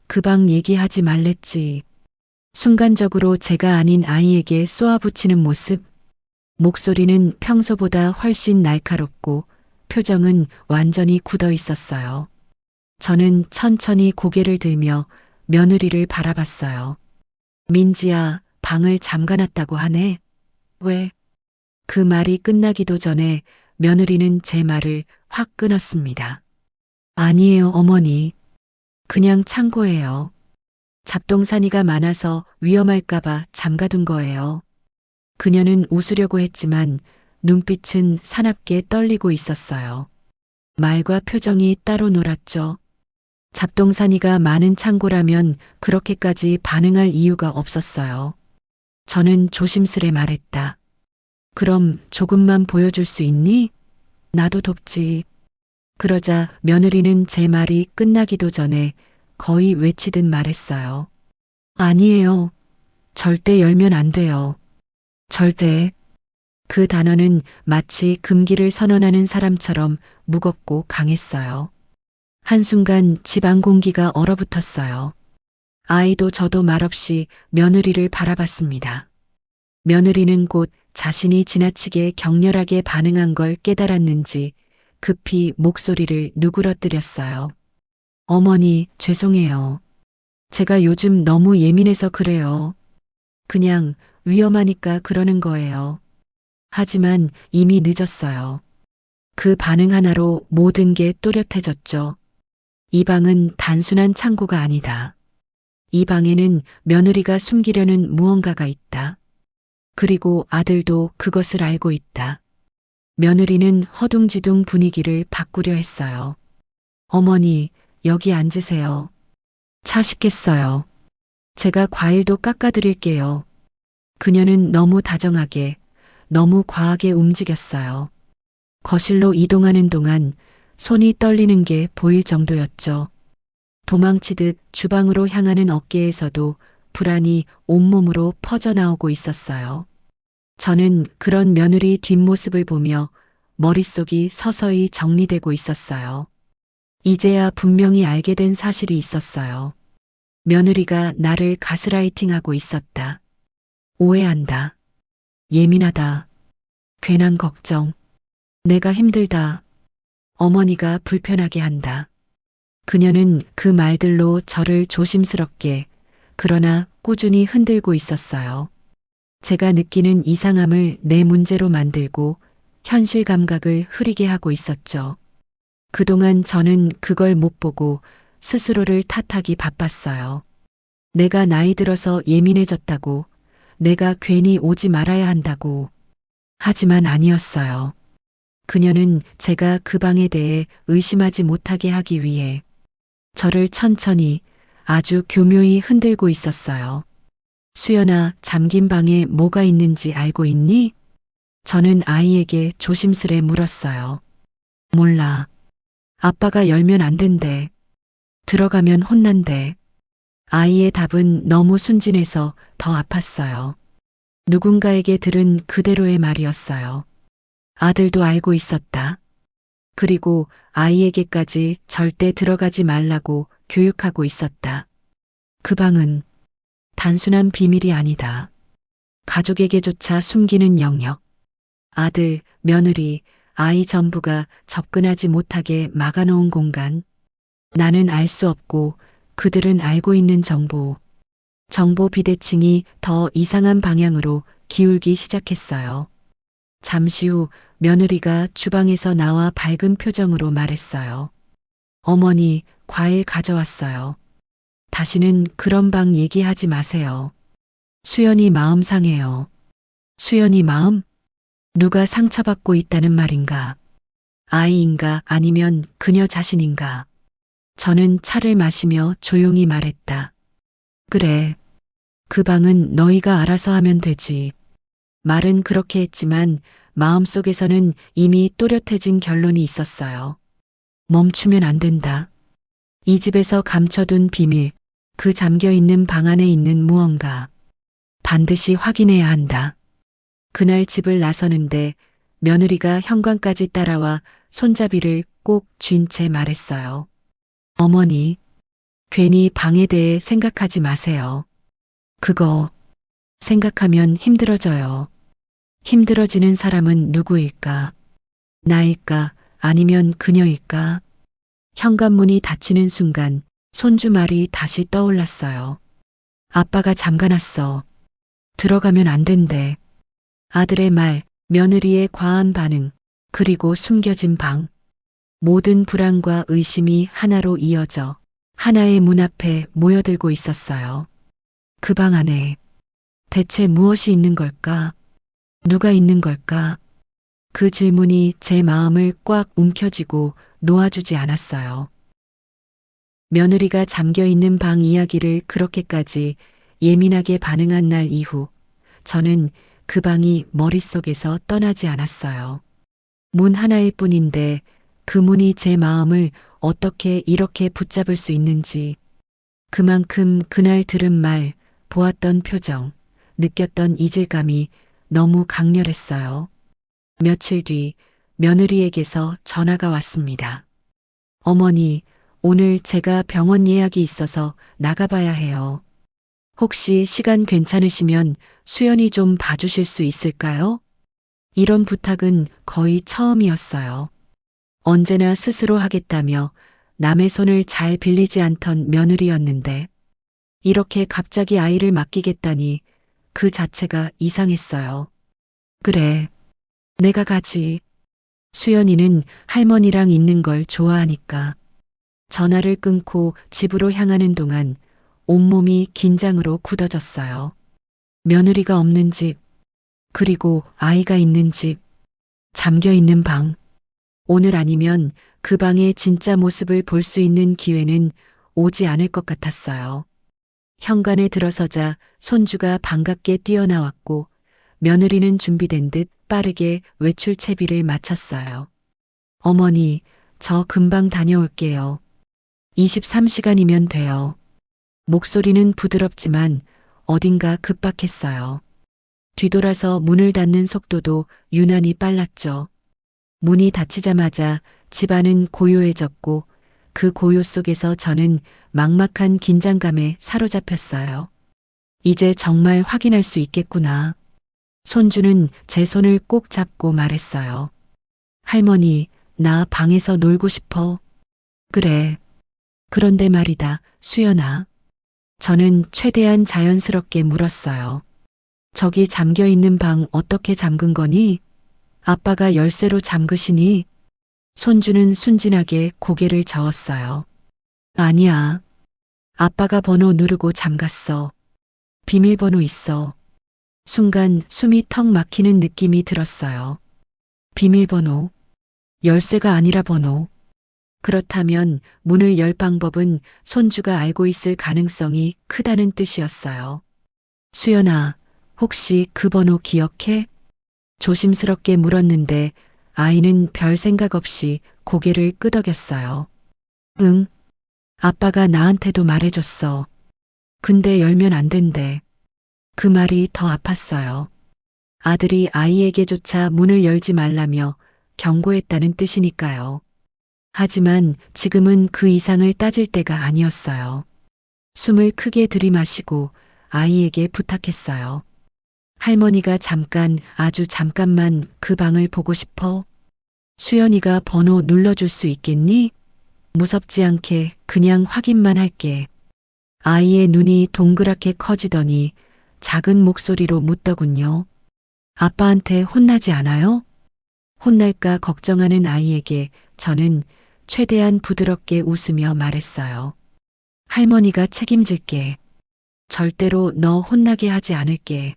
그 방 얘기하지 말랬지. 순간적으로 제가 아닌 아이에게 쏘아붙이는 모습. 목소리는 평소보다 훨씬 날카롭고 표정은 완전히 굳어 있었어요. 저는 천천히 고개를 들며 며느리를 바라봤어요. 민지야, 방을 잠가놨다고 하네. 왜? 그 말이 끝나기도 전에 며느리는 제 말을 확 끊었습니다. 아니에요, 어머니. 그냥 창고예요. 잡동사니가 많아서 위험할까봐 잠가둔 거예요. 그녀는 웃으려고 했지만 눈빛은 사납게 떨리고 있었어요. 말과 표정이 따로 놀았죠. 잡동사니가 많은 창고라면 그렇게까지 반응할 이유가 없었어요. 저는 조심스레 말했다. 그럼 조금만 보여줄 수 있니? 나도 돕지. 그러자 며느리는 제 말이 끝나기도 전에 거의 외치듯 말했어요. 아니에요. 절대 열면 안 돼요. 절대. 그 단어는 마치 금기를 선언하는 사람처럼 무겁고 강했어요. 한순간 집안 공기가 얼어붙었어요. 아이도 저도 말없이 며느리를 바라봤습니다. 며느리는 곧 자신이 지나치게 격렬하게 반응한 걸 깨달았는지 급히 목소리를 누그러뜨렸어요. 어머니, 죄송해요. 제가 요즘 너무 예민해서 그래요. 그냥 위험하니까 그러는 거예요. 하지만 이미 늦었어요. 그 반응 하나로 모든 게 또렷해졌죠. 이 방은 단순한 창고가 아니다. 이 방에는 며느리가 숨기려는 무언가가 있다. 그리고 아들도 그것을 알고 있다. 며느리는 허둥지둥 분위기를 바꾸려 했어요. 어머니, 여기 앉으세요. 차 식겠어요. 제가 과일도 깎아드릴게요. 그녀는 너무 다정하게, 너무 과하게 움직였어요. 거실로 이동하는 동안 손이 떨리는 게 보일 정도였죠. 도망치듯 주방으로 향하는 어깨에서도 불안이 온몸으로 퍼져나오고 있었어요. 저는 그런 며느리 뒷모습을 보며 머릿속이 서서히 정리되고 있었어요. 이제야 분명히 알게 된 사실이 있었어요. 며느리가 나를 가스라이팅하고 있었다. 오해한다. 예민하다. 괜한 걱정. 내가 힘들다. 어머니가 불편하게 한다. 그녀는 그 말들로 저를 조심스럽게 그러나 꾸준히 흔들고 있었어요. 제가 느끼는 이상함을 내 문제로 만들고 현실 감각을 흐리게 하고 있었죠. 그동안 저는 그걸 못 보고 스스로를 탓하기 바빴어요. 내가 나이 들어서 예민해졌다고, 내가 괜히 오지 말아야 한다고. 하지만 아니었어요. 그녀는 제가 그 방에 대해 의심하지 못하게 하기 위해 저를 천천히 아주 교묘히 흔들고 있었어요. 수연아, 잠긴 방에 뭐가 있는지 알고 있니? 저는 아이에게 조심스레 물었어요. 몰라. 아빠가 열면 안 된대. 들어가면 혼난대. 아이의 답은 너무 순진해서 더 아팠어요. 누군가에게 들은 그대로의 말이었어요. 아들도 알고 있었다. 그리고 아이에게까지 절대 들어가지 말라고 교육하고 있었다. 그 방은 단순한 비밀이 아니다. 가족에게조차 숨기는 영역. 아들, 며느리, 아이 전부가 접근하지 못하게 막아놓은 공간. 나는 알 수 없고 그들은 알고 있는 정보. 정보 비대칭이 더 이상한 방향으로 기울기 시작했어요. 잠시 후 며느리가 주방에서 나와 밝은 표정으로 말했어요. 어머니, 과일 가져왔어요. 다시는 그런 방 얘기하지 마세요. 수연이 마음 상해요. 수연이 마음? 누가 상처받고 있다는 말인가? 아이인가 아니면 그녀 자신인가? 저는 차를 마시며 조용히 말했다. 그래. 그 방은 너희가 알아서 하면 되지. 말은 그렇게 했지만 마음속에서는 이미 또렷해진 결론이 있었어요. 멈추면 안 된다. 이 집에서 감춰둔 비밀, 그 잠겨있는 방 안에 있는 무언가. 반드시 확인해야 한다. 그날 집을 나서는데 며느리가 현관까지 따라와 손잡이를 꼭 쥔 채 말했어요. 어머니, 괜히 방에 대해 생각하지 마세요. 그거 생각하면 힘들어져요. 힘들어지는 사람은 누구일까? 나일까? 아니면 그녀일까? 현관문이 닫히는 순간 손주 말이 다시 떠올랐어요. 아빠가 잠가놨어. 들어가면 안 된대. 아들의 말, 며느리의 과한 반응, 그리고 숨겨진 방. 모든 불안과 의심이 하나로 이어져 하나의 문 앞에 모여들고 있었어요. 그 방 안에 대체 무엇이 있는 걸까? 누가 있는 걸까? 그 질문이 제 마음을 꽉 움켜쥐고 놓아주지 않았어요. 며느리가 잠겨 있는 방 이야기를 그렇게까지 예민하게 반응한 날 이후 저는 그 방이 머릿속에서 떠나지 않았어요. 문 하나일 뿐인데 그 문이 제 마음을 어떻게 이렇게 붙잡을 수 있는지, 그만큼 그날 들은 말, 보았던 표정, 느꼈던 이질감이 너무 강렬했어요. 며칠 뒤 며느리에게서 전화가 왔습니다. 어머니, 오늘 제가 병원 예약이 있어서 나가봐야 해요. 혹시 시간 괜찮으시면 수연이 좀 봐주실 수 있을까요? 이런 부탁은 거의 처음이었어요. 언제나 스스로 하겠다며 남의 손을 잘 빌리지 않던 며느리였는데 이렇게 갑자기 아이를 맡기겠다니 그 자체가 이상했어요. 그래, 내가 가지. 수연이는 할머니랑 있는 걸 좋아하니까. 전화를 끊고 집으로 향하는 동안 온몸이 긴장으로 굳어졌어요. 며느리가 없는 집, 그리고 아이가 있는 집, 잠겨 있는 방. 오늘 아니면 그 방의 진짜 모습을 볼 수 있는 기회는 오지 않을 것 같았어요. 현관에 들어서자 손주가 반갑게 뛰어나왔고 며느리는 준비된 듯 빠르게 외출 채비를 마쳤어요. 어머니, 저 금방 다녀올게요. 23시간이면 돼요. 목소리는 부드럽지만 어딘가 급박했어요. 뒤돌아서 문을 닫는 속도도 유난히 빨랐죠. 문이 닫히자마자 집안은 고요해졌고 그 고요 속에서 저는 막막한 긴장감에 사로잡혔어요. 이제 정말 확인할 수 있겠구나. 손주는 제 손을 꼭 잡고 말했어요. 할머니, 나 방에서 놀고 싶어. 그래. 그런데 말이다, 수연아. 저는 최대한 자연스럽게 물었어요. 저기 잠겨 있는 방 어떻게 잠근 거니? 아빠가 열쇠로 잠그시니? 손주는 순진하게 고개를 저었어요. 아니야. 아빠가 번호 누르고 잠갔어. 비밀번호 있어. 순간 숨이 턱 막히는 느낌이 들었어요. 비밀번호. 열쇠가 아니라 번호. 그렇다면 문을 열 방법은 손주가 알고 있을 가능성이 크다는 뜻이었어요. 수연아, 혹시 그 번호 기억해? 조심스럽게 물었는데 아이는 별 생각 없이 고개를 끄덕였어요. 응. 아빠가 나한테도 말해줬어. 근데 열면 안 된대. 그 말이 더 아팠어요. 아들이 아이에게조차 문을 열지 말라며 경고했다는 뜻이니까요. 하지만 지금은 그 이상을 따질 때가 아니었어요. 숨을 크게 들이마시고 아이에게 부탁했어요. 할머니가 잠깐, 아주 잠깐만 그 방을 보고 싶어. 수연이가 번호 눌러줄 수 있겠니? 무섭지 않게 그냥 확인만 할게. 아이의 눈이 동그랗게 커지더니 작은 목소리로 묻더군요. 아빠한테 혼나지 않아요? 혼날까 걱정하는 아이에게 저는 최대한 부드럽게 웃으며 말했어요. 할머니가 책임질게. 절대로 너 혼나게 하지 않을게.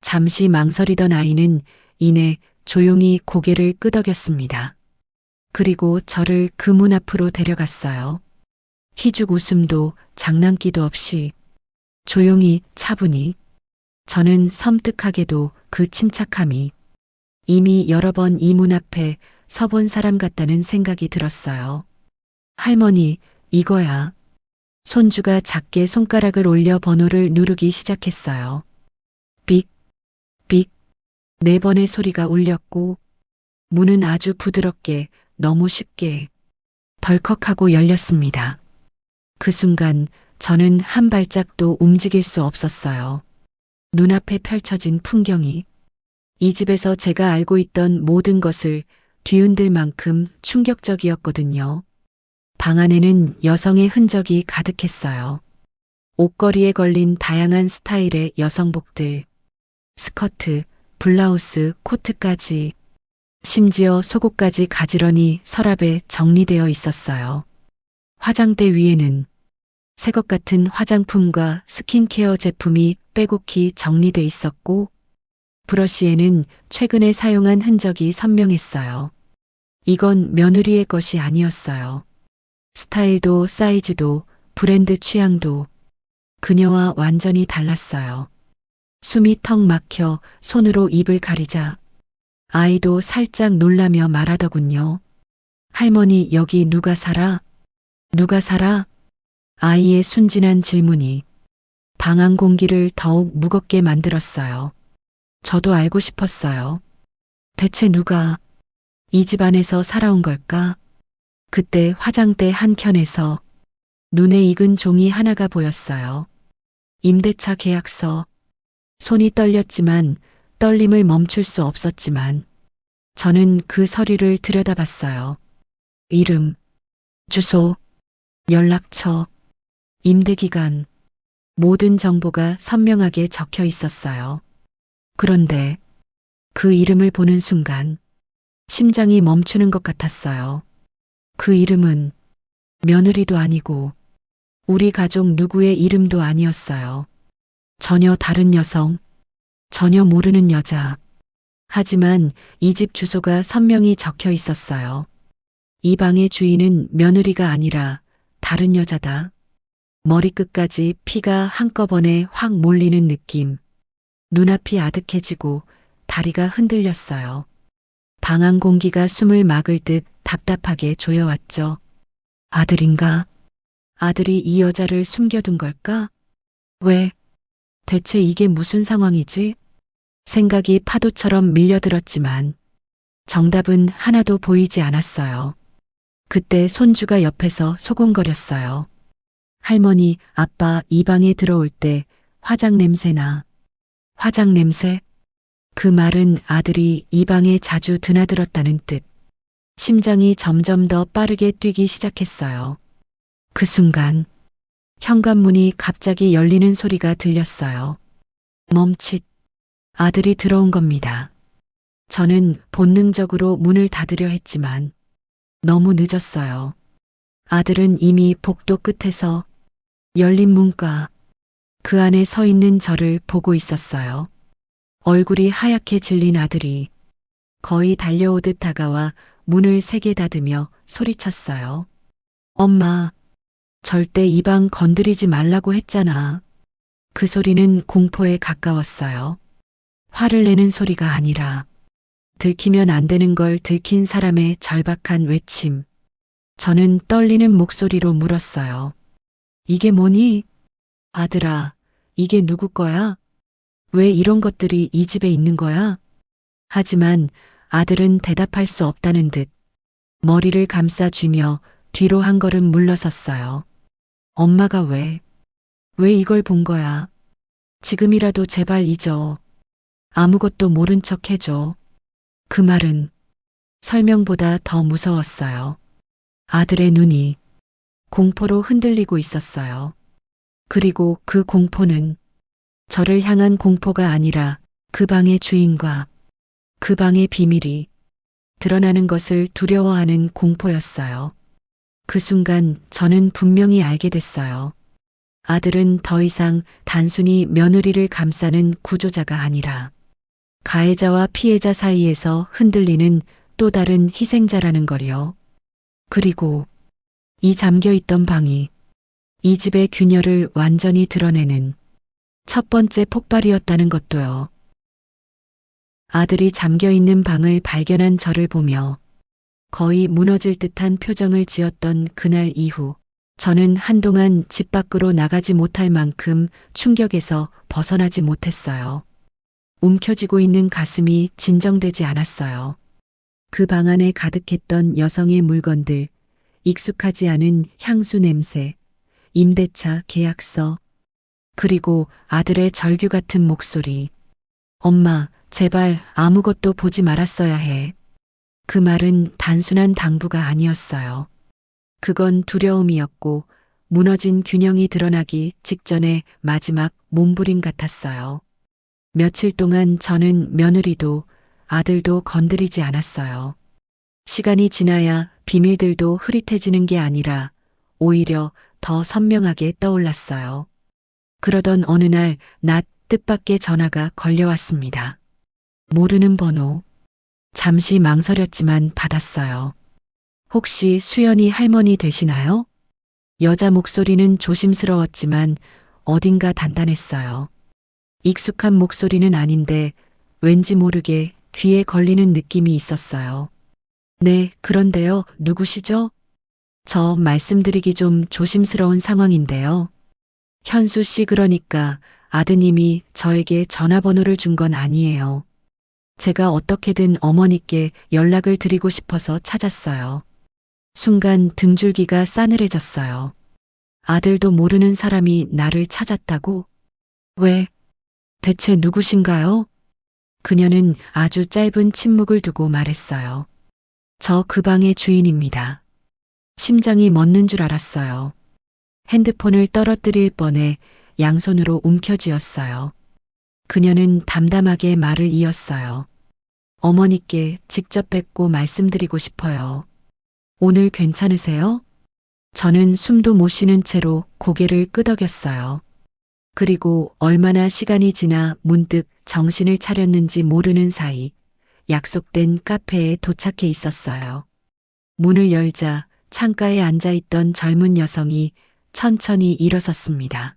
잠시 망설이던 아이는 이내 조용히 고개를 끄덕였습니다. 그리고 저를 그 문 앞으로 데려갔어요. 희죽 웃음도 장난기도 없이 조용히 차분히. 저는 섬뜩하게도 그 침착함이 이미 여러 번 이 문 앞에 서본 사람 같다는 생각이 들었어요. 할머니, 이거야. 손주가 작게 손가락을 올려 번호를 누르기 시작했어요. 삑, 삑, 4번의 소리가 울렸고 문은 아주 부드럽게 너무 쉽게 덜컥하고 열렸습니다. 그 순간 저는 한 발짝도 움직일 수 없었어요. 눈앞에 펼쳐진 풍경이 이 집에서 제가 알고 있던 모든 것을 뒤흔들 만큼 충격적이었거든요. 방 안에는 여성의 흔적이 가득했어요. 옷걸이에 걸린 다양한 스타일의 여성복들, 스커트, 블라우스, 코트까지, 심지어 속옷까지 가지런히 서랍에 정리되어 있었어요. 화장대 위에는 새것 같은 화장품과 스킨케어 제품이 빼곡히 정리돼 있었고, 브러쉬에는 최근에 사용한 흔적이 선명했어요. 이건 며느리의 것이 아니었어요. 스타일도 사이즈도 브랜드 취향도 그녀와 완전히 달랐어요. 숨이 턱 막혀 손으로 입을 가리자 아이도 살짝 놀라며 말하더군요. 할머니, 여기 누가 살아? 누가 살아? 아이의 순진한 질문이 방 안 공기를 더욱 무겁게 만들었어요. 저도 알고 싶었어요. 대체 누가 이 집 안에서 살아온 걸까? 그때 화장대 한켠에서 눈에 익은 종이 하나가 보였어요. 임대차 계약서. 손이 떨렸지만 떨림을 멈출 수 없었지만 저는 그 서류를 들여다봤어요. 이름, 주소, 연락처, 임대기간, 모든 정보가 선명하게 적혀 있었어요. 그런데 그 이름을 보는 순간 심장이 멈추는 것 같았어요. 그 이름은 며느리도 아니고 우리 가족 누구의 이름도 아니었어요. 전혀 다른 여성, 전혀 모르는 여자. 하지만 이 집 주소가 선명히 적혀 있었어요. 이 방의 주인은 며느리가 아니라 다른 여자다. 머리끝까지 피가 한꺼번에 확 몰리는 느낌. 눈앞이 아득해지고 다리가 흔들렸어요. 방 안 공기가 숨을 막을 듯 답답하게 조여왔죠. 아들인가? 아들이 이 여자를 숨겨둔 걸까? 왜? 대체 이게 무슨 상황이지? 생각이 파도처럼 밀려들었지만 정답은 하나도 보이지 않았어요. 그때 손주가 옆에서 소곤거렸어요. 할머니, 아빠 이 방에 들어올 때 화장 냄새나. 화장 냄새? 그 말은 아들이 이 방에 자주 드나들었다는 뜻. 심장이 점점 더 빠르게 뛰기 시작했어요. 그 순간 현관문이 갑자기 열리는 소리가 들렸어요. 멈칫. 아들이 들어온 겁니다. 저는 본능적으로 문을 닫으려 했지만 너무 늦었어요. 아들은 이미 복도 끝에서 열린 문과 그 안에 서 있는 저를 보고 있었어요. 얼굴이 하얗게 질린 아들이 거의 달려오듯 다가와 문을 세게 닫으며 소리쳤어요. 엄마, 절대 이 방 건드리지 말라고 했잖아. 그 소리는 공포에 가까웠어요. 화를 내는 소리가 아니라 들키면 안 되는 걸 들킨 사람의 절박한 외침. 저는 떨리는 목소리로 물었어요. 이게 뭐니? 아들아, 이게 누구 거야? 왜 이런 것들이 이 집에 있는 거야? 하지만 아들은 대답할 수 없다는 듯 머리를 감싸쥐며 뒤로 한 걸음 물러섰어요. 엄마가 왜 이걸 본 거야? 지금이라도 제발 잊어. 아무것도 모른 척 해줘. 그 말은 설명보다 더 무서웠어요. 아들의 눈이 공포로 흔들리고 있었어요. 그리고 그 공포는 저를 향한 공포가 아니라 그 방의 주인과 그 방의 비밀이 드러나는 것을 두려워하는 공포였어요. 그 순간 저는 분명히 알게 됐어요. 아들은 더 이상 단순히 며느리를 감싸는 구조자가 아니라 가해자와 피해자 사이에서 흔들리는 또 다른 희생자라는 걸요. 그리고 이 잠겨있던 방이 이 집의 균열을 완전히 드러내는 첫 번째 폭발이었다는 것도요. 아들이 잠겨있는 방을 발견한 저를 보며 거의 무너질 듯한 표정을 지었던 그날 이후 저는 한동안 집 밖으로 나가지 못할 만큼 충격에서 벗어나지 못했어요. 움켜쥐고 있는 가슴이 진정되지 않았어요. 그 방 안에 가득했던 여성의 물건들, 익숙하지 않은 향수 냄새, 임대차 계약서, 그리고 아들의 절규 같은 목소리. 엄마, 제발 아무것도 보지 말았어야 해. 그 말은 단순한 당부가 아니었어요. 그건 두려움이었고 무너진 균형이 드러나기 직전의 마지막 몸부림 같았어요. 며칠 동안 저는 며느리도 아들도 건드리지 않았어요. 시간이 지나야 비밀들도 흐릿해지는 게 아니라 오히려 더 선명하게 떠올랐어요. 그러던 어느 날 낮 뜻밖의 전화가 걸려왔습니다. 모르는 번호. 잠시 망설였지만 받았어요. 혹시 수연이 할머니 되시나요? 여자 목소리는 조심스러웠지만 어딘가 단단했어요. 익숙한 목소리는 아닌데 왠지 모르게 귀에 걸리는 느낌이 있었어요. 네, 그런데요, 누구시죠? 저 말씀드리기 좀 조심스러운 상황인데요. 현수 씨 그러니까 아드님이 저에게 전화번호를 준 건 아니에요. 제가 어떻게든 어머니께 연락을 드리고 싶어서 찾았어요. 순간 등줄기가 싸늘해졌어요. 아들도 모르는 사람이 나를 찾았다고? 왜? 대체 누구신가요? 그녀는 아주 짧은 침묵을 두고 말했어요. 저 그 방의 주인입니다. 심장이 멎는 줄 알았어요. 핸드폰을 떨어뜨릴 뻔해 양손으로 움켜쥐었어요. 그녀는 담담하게 말을 이었어요. 어머니께 직접 뵙고 말씀드리고 싶어요. 오늘 괜찮으세요? 저는 숨도 못 쉬는 채로 고개를 끄덕였어요. 그리고 얼마나 시간이 지나 문득 정신을 차렸는지 모르는 사이 약속된 카페에 도착해 있었어요. 문을 열자 창가에 앉아있던 젊은 여성이 천천히 일어섰습니다.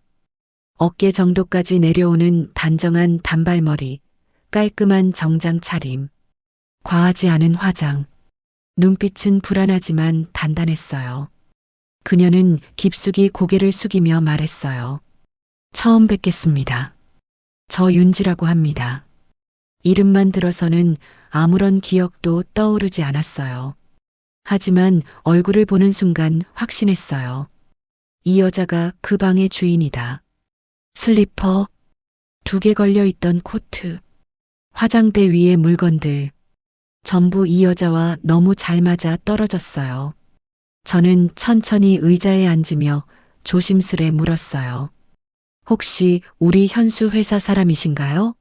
어깨 정도까지 내려오는 단정한 단발머리, 깔끔한 정장 차림, 과하지 않은 화장, 눈빛은 불안하지만 단단했어요. 그녀는 깊숙이 고개를 숙이며 말했어요. 처음 뵙겠습니다. 저 윤지라고 합니다. 이름만 들어서는 아무런 기억도 떠오르지 않았어요. 하지만 얼굴을 보는 순간 확신했어요. 이 여자가 그 방의 주인이다. 슬리퍼, 2개 걸려 있던 코트, 화장대 위의 물건들, 전부 이 여자와 너무 잘 맞아 떨어졌어요. 저는 천천히 의자에 앉으며 조심스레 물었어요. 혹시 우리 현수 회사 사람이신가요?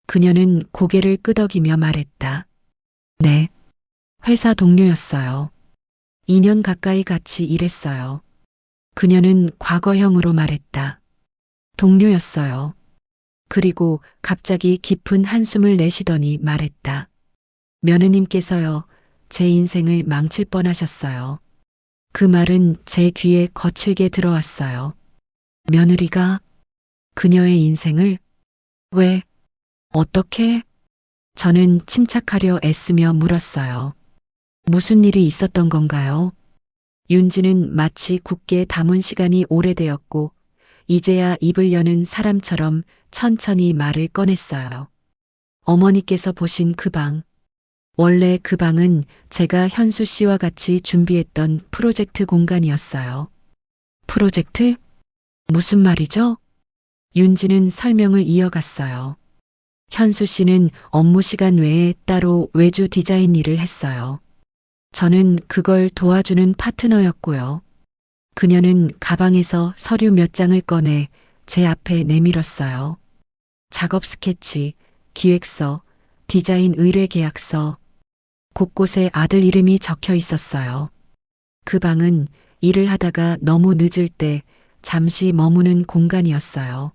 그녀는 고개를 끄덕이며 말했다. 네, 회사 동료였어요. 2년 가까이 같이 일했어요. 그녀는 과거형으로 말했다. 동료였어요. 그리고 갑자기 깊은 한숨을 내쉬더니 말했다. 며느님께서요, 제 인생을 망칠 뻔하셨어요. 그 말은 제 귀에 거칠게 들어왔어요. 며느리가 그녀의 인생을? 왜? 어떻게? 저는 침착하려 애쓰며 물었어요. 무슨 일이 있었던 건가요? 윤지는 마치 굳게 담은 시간이 오래되었고 이제야 입을 여는 사람처럼 천천히 말을 꺼냈어요. 어머니께서 보신 그 방. 원래 그 방은 제가 현수 씨와 같이 준비했던 프로젝트 공간이었어요. 프로젝트? 무슨 말이죠? 윤지는 설명을 이어갔어요. 현수 씨는 업무 시간 외에 따로 외주 디자인 일을 했어요. 저는 그걸 도와주는 파트너였고요. 그녀는 가방에서 서류 몇 장을 꺼내 제 앞에 내밀었어요. 작업 스케치, 기획서, 디자인 의뢰 계약서, 곳곳에 아들 이름이 적혀 있었어요. 그 방은 일을 하다가 너무 늦을 때 잠시 머무는 공간이었어요.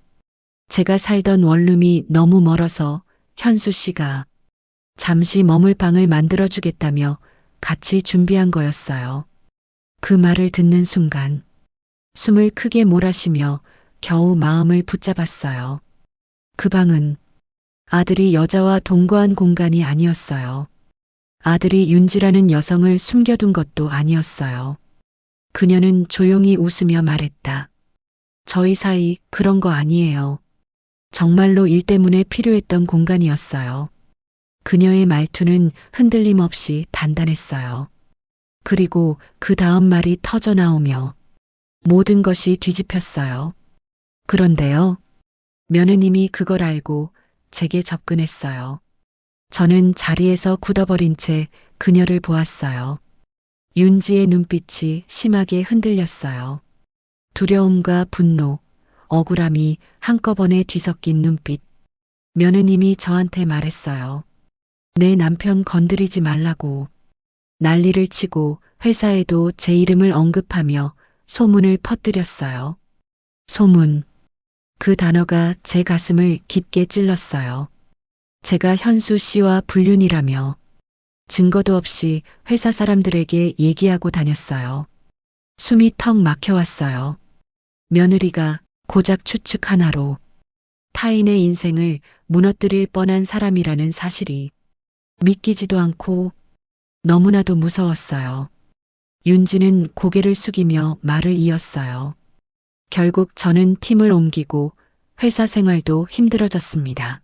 제가 살던 원룸이 너무 멀어서 현수 씨가 잠시 머물 방을 만들어주겠다며 같이 준비한 거였어요. 그 말을 듣는 순간 숨을 크게 몰아쉬며 겨우 마음을 붙잡았어요. 그 방은 아들이 여자와 동거한 공간이 아니었어요. 아들이 윤지라는 여성을 숨겨둔 것도 아니었어요. 그녀는 조용히 웃으며 말했다. 저희 사이 그런 거 아니에요. 정말로 일 때문에 필요했던 공간이었어요. 그녀의 말투는 흔들림 없이 단단했어요. 그리고 그 다음 말이 터져 나오며 모든 것이 뒤집혔어요. 그런데요. 며느님이 그걸 알고 제게 접근했어요. 저는 자리에서 굳어버린 채 그녀를 보았어요. 윤지의 눈빛이 심하게 흔들렸어요. 두려움과 분노, 억울함이 한꺼번에 뒤섞인 눈빛. 며느님이 저한테 말했어요. 내 남편 건드리지 말라고. 난리를 치고 회사에도 제 이름을 언급하며 소문을 퍼뜨렸어요. 소문. 그 단어가 제 가슴을 깊게 찔렀어요. 제가 현수 씨와 불륜이라며 증거도 없이 회사 사람들에게 얘기하고 다녔어요. 숨이 턱 막혀왔어요. 며느리가 고작 추측 하나로 타인의 인생을 무너뜨릴 뻔한 사람이라는 사실이 믿기지도 않고 너무나도 무서웠어요. 윤지는 고개를 숙이며 말을 이었어요. 결국 저는 팀을 옮기고 회사 생활도 힘들어졌습니다.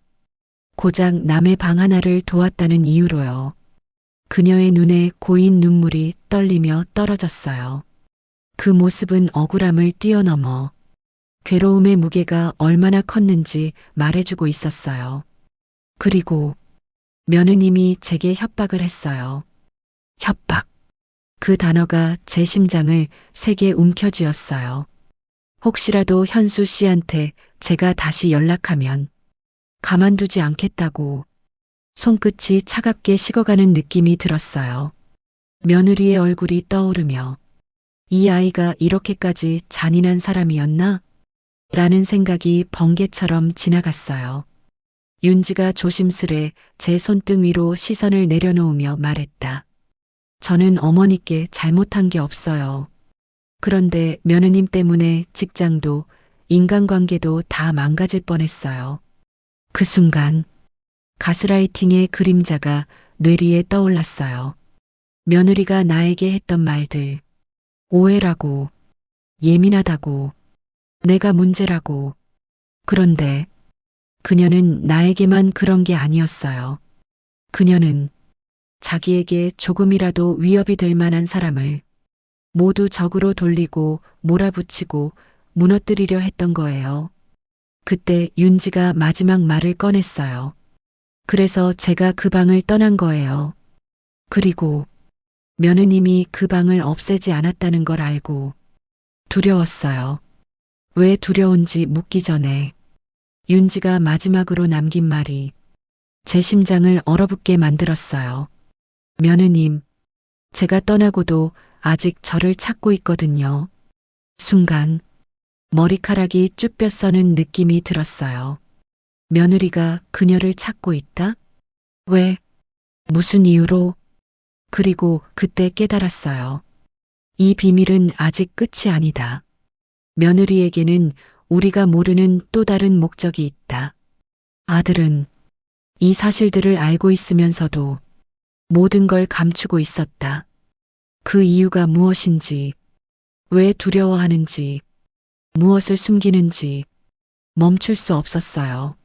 고작 남의 방 하나를 도왔다는 이유로요. 그녀의 눈에 고인 눈물이 떨리며 떨어졌어요. 그 모습은 억울함을 뛰어넘어 괴로움의 무게가 얼마나 컸는지 말해주고 있었어요. 그리고 며느님이 제게 협박을 했어요. 협박. 그 단어가 제 심장을 세게 움켜쥐었어요. 혹시라도 현수 씨한테 제가 다시 연락하면 가만두지 않겠다고. 손끝이 차갑게 식어가는 느낌이 들었어요. 며느리의 얼굴이 떠오르며 이 아이가 이렇게까지 잔인한 사람이었나? 라는 생각이 번개처럼 지나갔어요. 윤지가 조심스레 제 손등 위로 시선을 내려놓으며 말했다. 저는 어머니께 잘못한 게 없어요. 그런데 며느님 때문에 직장도 인간관계도 다 망가질 뻔했어요. 그 순간 가스라이팅의 그림자가 뇌리에 떠올랐어요. 며느리가 나에게 했던 말들, 오해라고, 예민하다고, 내가 문제라고. 그런데 그녀는 나에게만 그런 게 아니었어요. 그녀는 자기에게 조금이라도 위협이 될 만한 사람을 모두 적으로 돌리고 몰아붙이고 무너뜨리려 했던 거예요. 그때 윤지가 마지막 말을 꺼냈어요. 그래서 제가 그 방을 떠난 거예요. 그리고 며느님이 그 방을 없애지 않았다는 걸 알고 두려웠어요. 왜 두려운지 묻기 전에 윤지가 마지막으로 남긴 말이 제 심장을 얼어붙게 만들었어요. 며느님, 제가 떠나고도 아직 저를 찾고 있거든요. 순간 머리카락이 쭈뼛 서는 느낌이 들었어요. 며느리가 그녀를 찾고 있다? 왜? 무슨 이유로? 그리고 그때 깨달았어요. 이 비밀은 아직 끝이 아니다. 며느리에게는 우리가 모르는 또 다른 목적이 있다. 아들은 이 사실들을 알고 있으면서도 모든 걸 감추고 있었다. 그 이유가 무엇인지, 왜 두려워하는지, 무엇을 숨기는지 멈출 수 없었어요.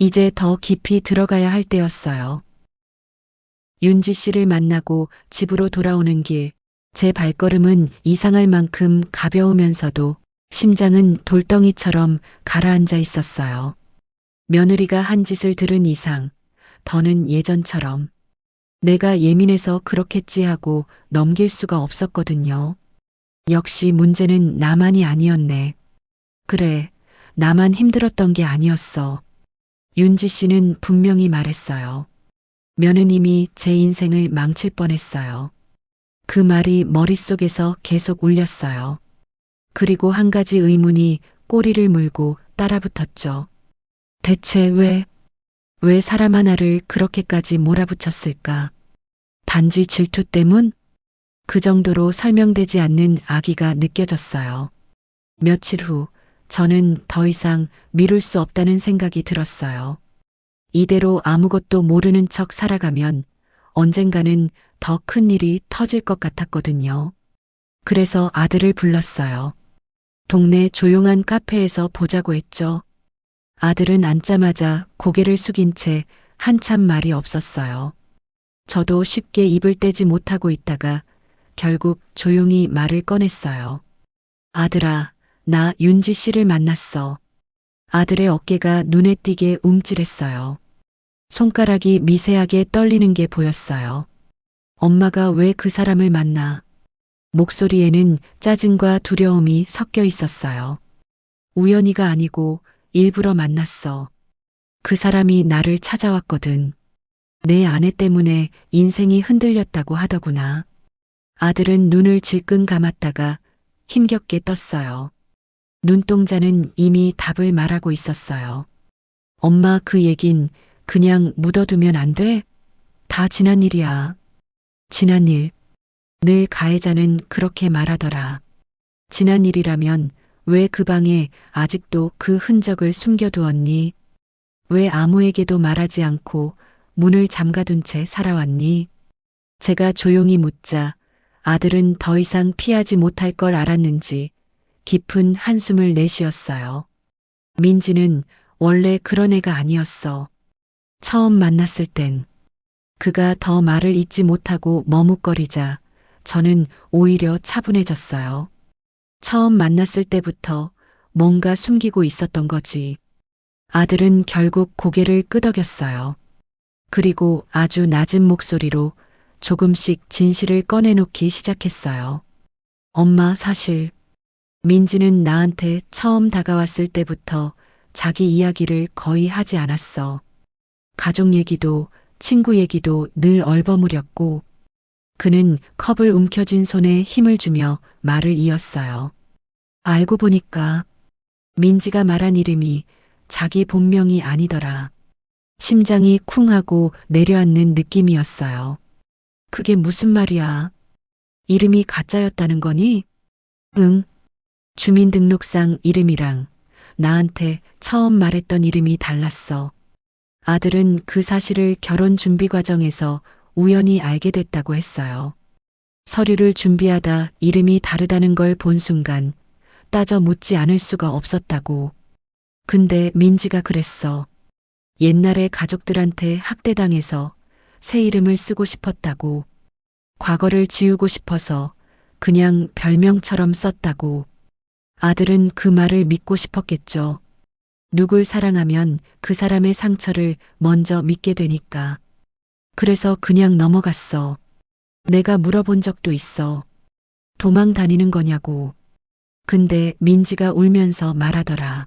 이제 더 깊이 들어가야 할 때였어요. 윤지 씨를 만나고 집으로 돌아오는 길, 제 발걸음은 이상할 만큼 가벼우면서도 심장은 돌덩이처럼 가라앉아 있었어요. 며느리가 한 짓을 들은 이상, 더는 예전처럼 내가 예민해서 그렇겠지 하고 넘길 수가 없었거든요. 역시 문제는 나만이 아니었네. 그래, 나만 힘들었던 게 아니었어. 윤지 씨는 분명히 말했어요. 며느님이 제 인생을 망칠 뻔했어요. 그 말이 머릿속에서 계속 울렸어요. 그리고 한 가지 의문이 꼬리를 물고 따라붙었죠. 대체 왜 사람 하나를 그렇게까지 몰아붙였을까? 단지 질투 때문? 그 정도로 설명되지 않는 악의가 느껴졌어요. 며칠 후 저는 더 이상 미룰 수 없다는 생각이 들었어요. 이대로 아무것도 모르는 척 살아가면 언젠가는 더 큰 일이 터질 것 같았거든요. 그래서 아들을 불렀어요. 동네 조용한 카페에서 보자고 했죠. 아들은 앉자마자 고개를 숙인 채 한참 말이 없었어요. 저도 쉽게 입을 떼지 못하고 있다가 결국 조용히 말을 꺼냈어요. 아들아, 나 윤지 씨를 만났어. 아들의 어깨가 눈에 띄게 움찔했어요. 손가락이 미세하게 떨리는 게 보였어요. 엄마가 왜 그 사람을 만나? 목소리에는 짜증과 두려움이 섞여 있었어요. 우연히가 아니고 일부러 만났어. 그 사람이 나를 찾아왔거든. 내 아내 때문에 인생이 흔들렸다고 하더구나. 아들은 눈을 질끈 감았다가 힘겹게 떴어요. 눈동자는 이미 답을 말하고 있었어요. 엄마, 그 얘긴 그냥 묻어두면 안 돼? 다 지난 일이야. 지난 일. 늘 가해자는 그렇게 말하더라. 지난 일이라면 왜 그 방에 아직도 그 흔적을 숨겨두었니? 왜 아무에게도 말하지 않고 문을 잠가둔 채 살아왔니? 제가 조용히 묻자 아들은 더 이상 피하지 못할 걸 알았는지 깊은 한숨을 내쉬었어요. 민지는 원래 그런 애가 아니었어. 처음 만났을 땐 그가 더 말을 잇지 못하고 머뭇거리자 저는 오히려 차분해졌어요. 처음 만났을 때부터 뭔가 숨기고 있었던 거지. 아들은 결국 고개를 끄덕였어요. 그리고 아주 낮은 목소리로 조금씩 진실을 꺼내놓기 시작했어요. 엄마, 사실 민지는 나한테 처음 다가왔을 때부터 자기 이야기를 거의 하지 않았어. 가족 얘기도 친구 얘기도 늘 얼버무렸고 그는 컵을 움켜쥔 손에 힘을 주며 말을 이었어요. 알고 보니까 민지가 말한 이름이 자기 본명이 아니더라. 심장이 쿵 하고 내려앉는 느낌이었어요. 그게 무슨 말이야? 이름이 가짜였다는 거니? 응. 주민등록상 이름이랑 나한테 처음 말했던 이름이 달랐어. 아들은 그 사실을 결혼 준비 과정에서 우연히 알게 됐다고 했어요. 서류를 준비하다 이름이 다르다는 걸 본 순간 따져 묻지 않을 수가 없었다고. 근데 민지가 그랬어. 옛날에 가족들한테 학대당해서 새 이름을 쓰고 싶었다고. 과거를 지우고 싶어서 그냥 별명처럼 썼다고. 아들은 그 말을 믿고 싶었겠죠. 누굴 사랑하면 그 사람의 상처를 먼저 믿게 되니까. 그래서 그냥 넘어갔어. 내가 물어본 적도 있어. 도망 다니는 거냐고. 근데 민지가 울면서 말하더라.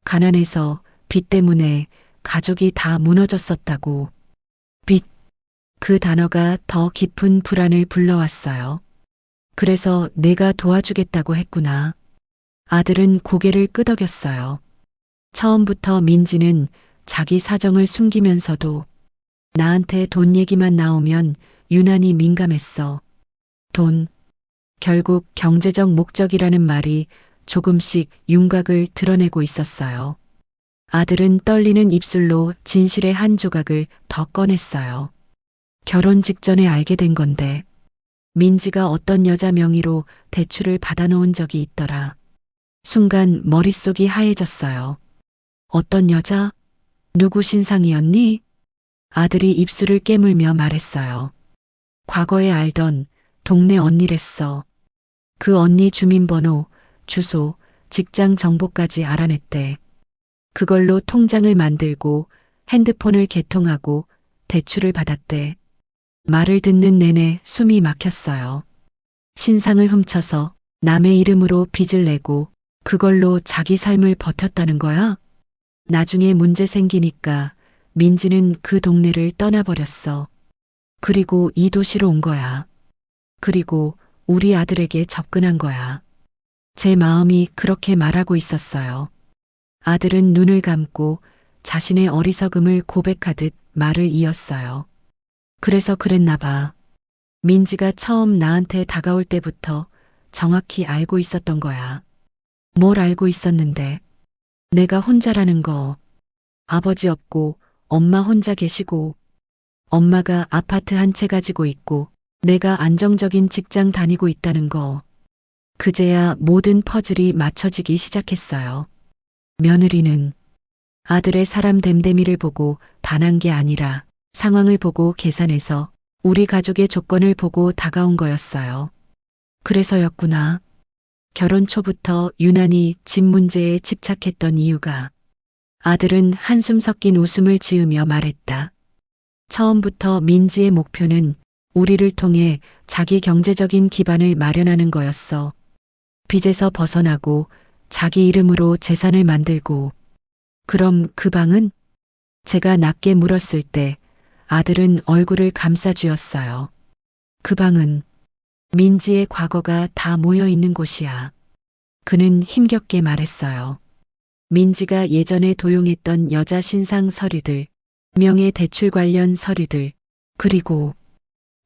가난해서 빚 때문에 가족이 다 무너졌었다고. 빚. 그 단어가 더 깊은 불안을 불러왔어요. 그래서 내가 도와주겠다고 했구나. 아들은 고개를 끄덕였어요. 처음부터 민지는 자기 사정을 숨기면서도 나한테 돈 얘기만 나오면 유난히 민감했어. 돈. 결국 경제적 목적이라는 말이 조금씩 윤곽을 드러내고 있었어요. 아들은 떨리는 입술로 진실의 한 조각을 더 꺼냈어요. 결혼 직전에 알게 된 건데 민지가 어떤 여자 명의로 대출을 받아놓은 적이 있더라. 순간 머릿속이 하얘졌어요. 어떤 여자? 누구 신상이었니? 아들이 입술을 깨물며 말했어요. 과거에 알던 동네 언니랬어. 그 언니 주민번호, 주소, 직장 정보까지 알아냈대. 그걸로 통장을 만들고 핸드폰을 개통하고 대출을 받았대. 말을 듣는 내내 숨이 막혔어요. 신상을 훔쳐서 남의 이름으로 빚을 내고 그걸로 자기 삶을 버텼다는 거야? 나중에 문제 생기니까 민지는 그 동네를 떠나버렸어. 그리고 이 도시로 온 거야. 그리고 우리 아들에게 접근한 거야. 제 마음이 그렇게 말하고 있었어요. 아들은 눈을 감고 자신의 어리석음을 고백하듯 말을 이었어요. 그래서 그랬나 봐. 민지가 처음 나한테 다가올 때부터 정확히 알고 있었던 거야. 뭘 알고 있었는데? 내가 혼자라는 거. 아버지 없고 엄마 혼자 계시고 엄마가 아파트 한 채 가지고 있고 내가 안정적인 직장 다니고 있다는 거. 그제야 모든 퍼즐이 맞춰지기 시작했어요. 며느리는 아들의 사람 됨됨이를 보고 반한 게 아니라 상황을 보고 계산해서 우리 가족의 조건을 보고 다가온 거였어요. 그래서였구나. 결혼 초부터 유난히 집 문제에 집착했던 이유가. 아들은 한숨 섞인 웃음을 지으며 말했다. 처음부터 민지의 목표는 우리를 통해 자기 경제적인 기반을 마련하는 거였어. 빚에서 벗어나고 자기 이름으로 재산을 만들고. 그럼 그 방은? 제가 낮게 물었을 때 아들은 얼굴을 감싸쥐었어요. 그 방은 민지의 과거가 다 모여 있는 곳이야. 그는 힘겹게 말했어요. 민지가 예전에 도용했던 여자 신상 서류들, 명예 대출 관련 서류들, 그리고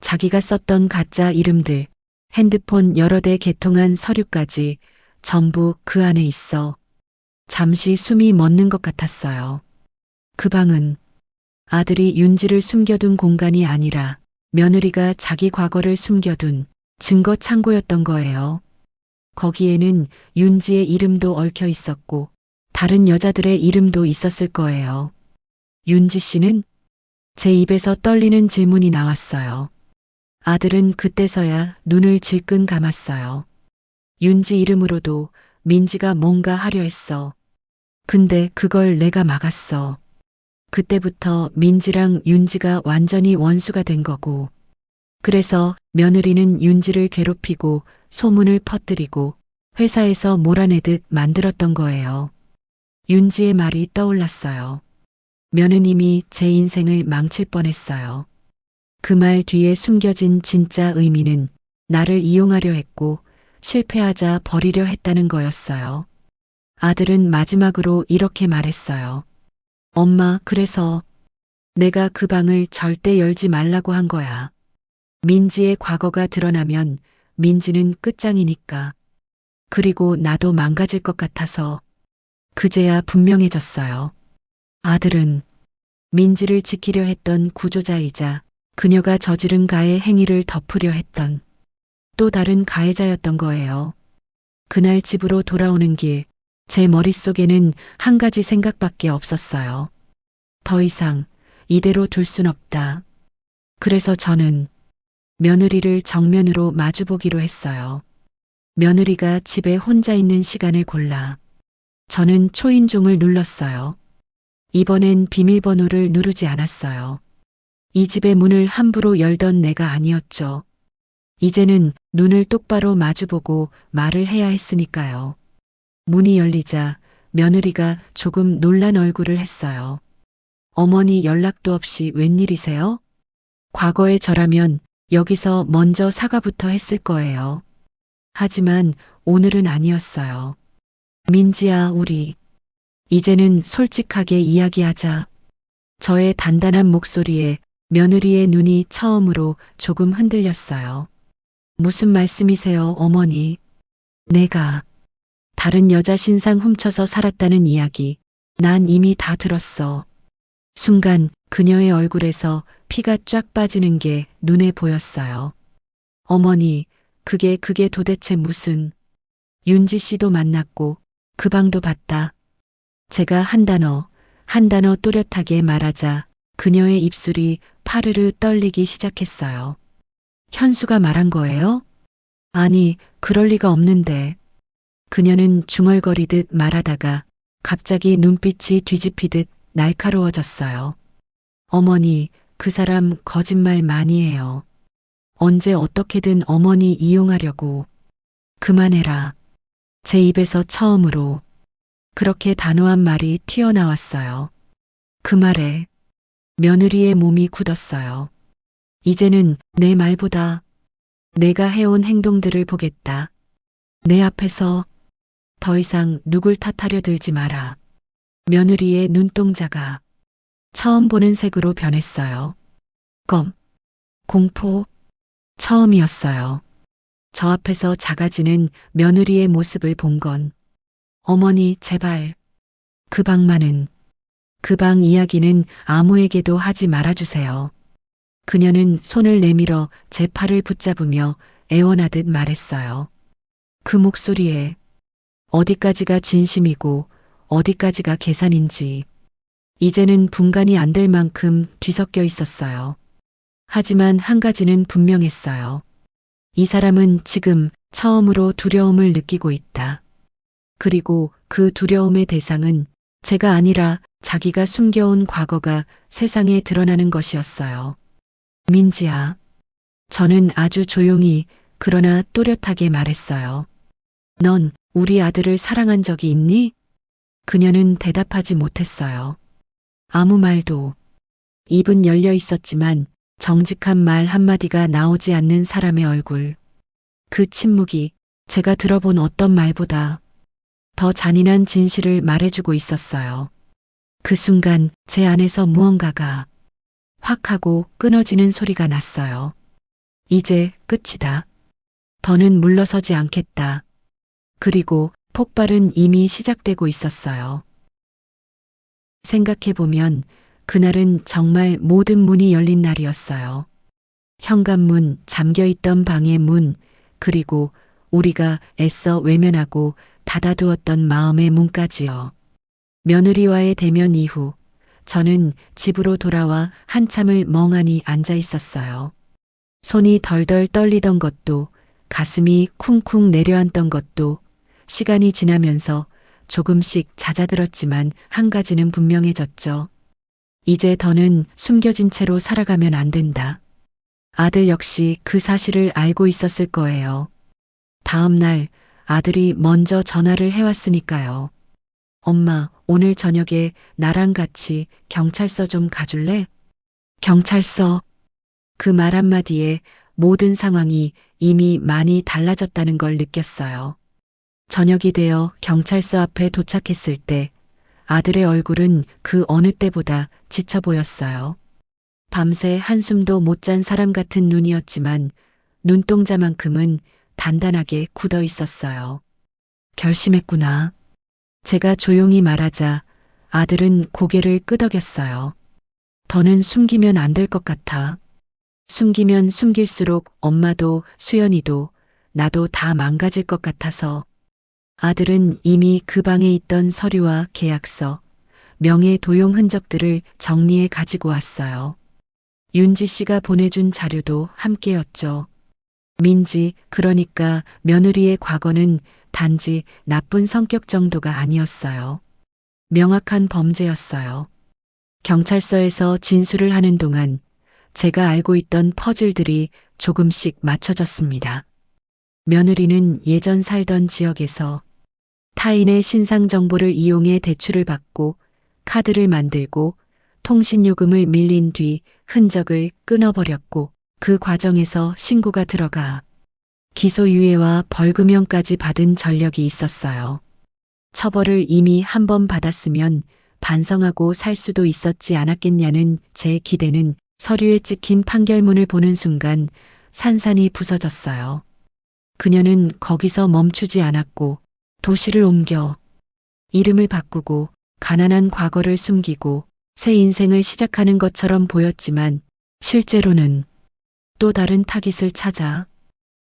자기가 썼던 가짜 이름들, 핸드폰 여러 대 개통한 서류까지 전부 그 안에 있어 잠시 숨이 멎는 것 같았어요. 그 방은 아들이 윤지를 숨겨둔 공간이 아니라 며느리가 자기 과거를 숨겨둔 증거 창고였던 거예요. 거기에는 윤지의 이름도 얽혀 있었고 다른 여자들의 이름도 있었을 거예요. 윤지 씨는? 제 입에서 떨리는 질문이 나왔어요. 아들은 그때서야 눈을 질끈 감았어요. 윤지 이름으로도 민지가 뭔가 하려 했어. 근데 그걸 내가 막았어. 그때부터 민지랑 윤지가 완전히 원수가 된 거고. 그래서 며느리는 윤지를 괴롭히고 소문을 퍼뜨리고 회사에서 몰아내듯 만들었던 거예요. 윤지의 말이 떠올랐어요. 며느님이 제 인생을 망칠 뻔했어요. 그 말 뒤에 숨겨진 진짜 의미는 나를 이용하려 했고 실패하자 버리려 했다는 거였어요. 아들은 마지막으로 이렇게 말했어요. 엄마, 그래서 내가 그 방을 절대 열지 말라고 한 거야. 민지의 과거가 드러나면 민지는 끝장이니까. 그리고 나도 망가질 것 같아서. 그제야 분명해졌어요. 아들은 민지를 지키려 했던 구조자이자 그녀가 저지른 가해 행위를 덮으려 했던 또 다른 가해자였던 거예요. 그날 집으로 돌아오는 길, 제 머릿속에는 한 가지 생각밖에 없었어요. 더 이상 이대로 둘 순 없다. 그래서 저는 며느리를 정면으로 마주보기로 했어요. 며느리가 집에 혼자 있는 시간을 골라 저는 초인종을 눌렀어요. 이번엔 비밀번호를 누르지 않았어요. 이 집의 문을 함부로 열던 내가 아니었죠. 이제는 눈을 똑바로 마주보고 말을 해야 했으니까요. 문이 열리자 며느리가 조금 놀란 얼굴을 했어요. 어머니 연락도 없이 웬일이세요? 과거의 저라면 여기서 먼저 사과부터 했을 거예요. 하지만 오늘은 아니었어요. 민지야, 우리 이제는 솔직하게 이야기하자. 저의 단단한 목소리에 며느리의 눈이 처음으로 조금 흔들렸어요. 무슨 말씀이세요, 어머니? 내가 다른 여자 신상 훔쳐서 살았다는 이야기, 난 이미 다 들었어. 순간 그녀의 얼굴에서 피가 쫙 빠지는 게 눈에 보였어요. 어머니, 그게 도대체 무슨... 윤지 씨도 만났고 그 방도 봤다. 제가 한 단어 또렷하게 말하자 그녀의 입술이 파르르 떨리기 시작했어요. 현수가 말한 거예요? 아니, 그럴 리가 없는데. 그녀는 중얼거리듯 말하다가 갑자기 눈빛이 뒤집히듯 날카로워졌어요. 어머니, 그 사람 거짓말 많이 해요. 언제 어떻게든 어머니 이용하려고. 그만해라. 제 입에서 처음으로 그렇게 단호한 말이 튀어나왔어요. 그 말에 며느리의 몸이 굳었어요. 이제는 내 말보다 내가 해온 행동들을 보겠다. 내 앞에서 더 이상 누굴 탓하려 들지 마라. 며느리의 눈동자가 처음 보는 색으로 변했어요. 껌, 공포, 처음이었어요. 저 앞에서 작아지는 며느리의 모습을 본 건 어머니 제발 그 방만은 그 방 이야기는 아무에게도 하지 말아주세요. 그녀는 손을 내밀어 제 팔을 붙잡으며 애원하듯 말했어요. 그 목소리에 어디까지가 진심이고 어디까지가 계산인지 이제는 분간이 안 될 만큼 뒤섞여 있었어요. 하지만 한 가지는 분명했어요. 이 사람은 지금 처음으로 두려움을 느끼고 있다. 그리고 그 두려움의 대상은 제가 아니라 자기가 숨겨온 과거가 세상에 드러나는 것이었어요. 민지야. 저는 아주 조용히 그러나 또렷하게 말했어요. 넌 우리 아들을 사랑한 적이 있니? 그녀는 대답하지 못했어요. 아무 말도. 입은 열려 있었지만 정직한 말 한마디가 나오지 않는 사람의 얼굴. 그 침묵이 제가 들어본 어떤 말보다 더 잔인한 진실을 말해주고 있었어요. 그 순간 제 안에서 무언가가 확 하고 끊어지는 소리가 났어요. 이제 끝이다. 더는 물러서지 않겠다. 그리고 폭발은 이미 시작되고 있었어요. 생각해보면 그날은 정말 모든 문이 열린 날이었어요. 현관문, 잠겨있던 방의 문, 그리고 우리가 애써 외면하고 닫아두었던 마음의 문까지요. 며느리와의 대면 이후 저는 집으로 돌아와 한참을 멍하니 앉아 있었어요. 손이 덜덜 떨리던 것도 가슴이 쿵쿵 내려앉던 것도 시간이 지나면서 조금씩 잦아들었지만 한 가지는 분명해졌죠. 이제 더는 숨겨진 채로 살아가면 안 된다. 아들 역시 그 사실을 알고 있었을 거예요. 다음 날 아들이 먼저 전화를 해왔으니까요. 엄마, 오늘 저녁에 나랑 같이 경찰서 좀 가줄래? 경찰서. 그 말 한마디에 모든 상황이 이미 많이 달라졌다는 걸 느꼈어요. 저녁이 되어 경찰서 앞에 도착했을 때 아들의 얼굴은 그 어느 때보다 지쳐 보였어요. 밤새 한숨도 못 잔 사람 같은 눈이었지만 눈동자만큼은 단단하게 굳어 있었어요. 결심했구나. 제가 조용히 말하자 아들은 고개를 끄덕였어요. 더는 숨기면 안 될 것 같아. 숨기면 숨길수록 엄마도 수연이도 나도 다 망가질 것 같아서. 아들은 이미 그 방에 있던 서류와 계약서, 명예 도용 흔적들을 정리해 가지고 왔어요. 윤지 씨가 보내준 자료도 함께였죠. 민지, 그러니까 며느리의 과거는 단지 나쁜 성격 정도가 아니었어요. 명확한 범죄였어요. 경찰서에서 진술을 하는 동안 제가 알고 있던 퍼즐들이 조금씩 맞춰졌습니다. 며느리는 예전 살던 지역에서 타인의 신상 정보를 이용해 대출을 받고 카드를 만들고 통신요금을 밀린 뒤 흔적을 끊어버렸고 그 과정에서 신고가 들어가 기소유예와 벌금형까지 받은 전력이 있었어요. 처벌을 이미 한 번 받았으면 반성하고 살 수도 있었지 않았겠냐는 제 기대는 서류에 찍힌 판결문을 보는 순간 산산이 부서졌어요. 그녀는 거기서 멈추지 않았고 도시를 옮겨 이름을 바꾸고 가난한 과거를 숨기고 새 인생을 시작하는 것처럼 보였지만 실제로는 또 다른 타깃을 찾아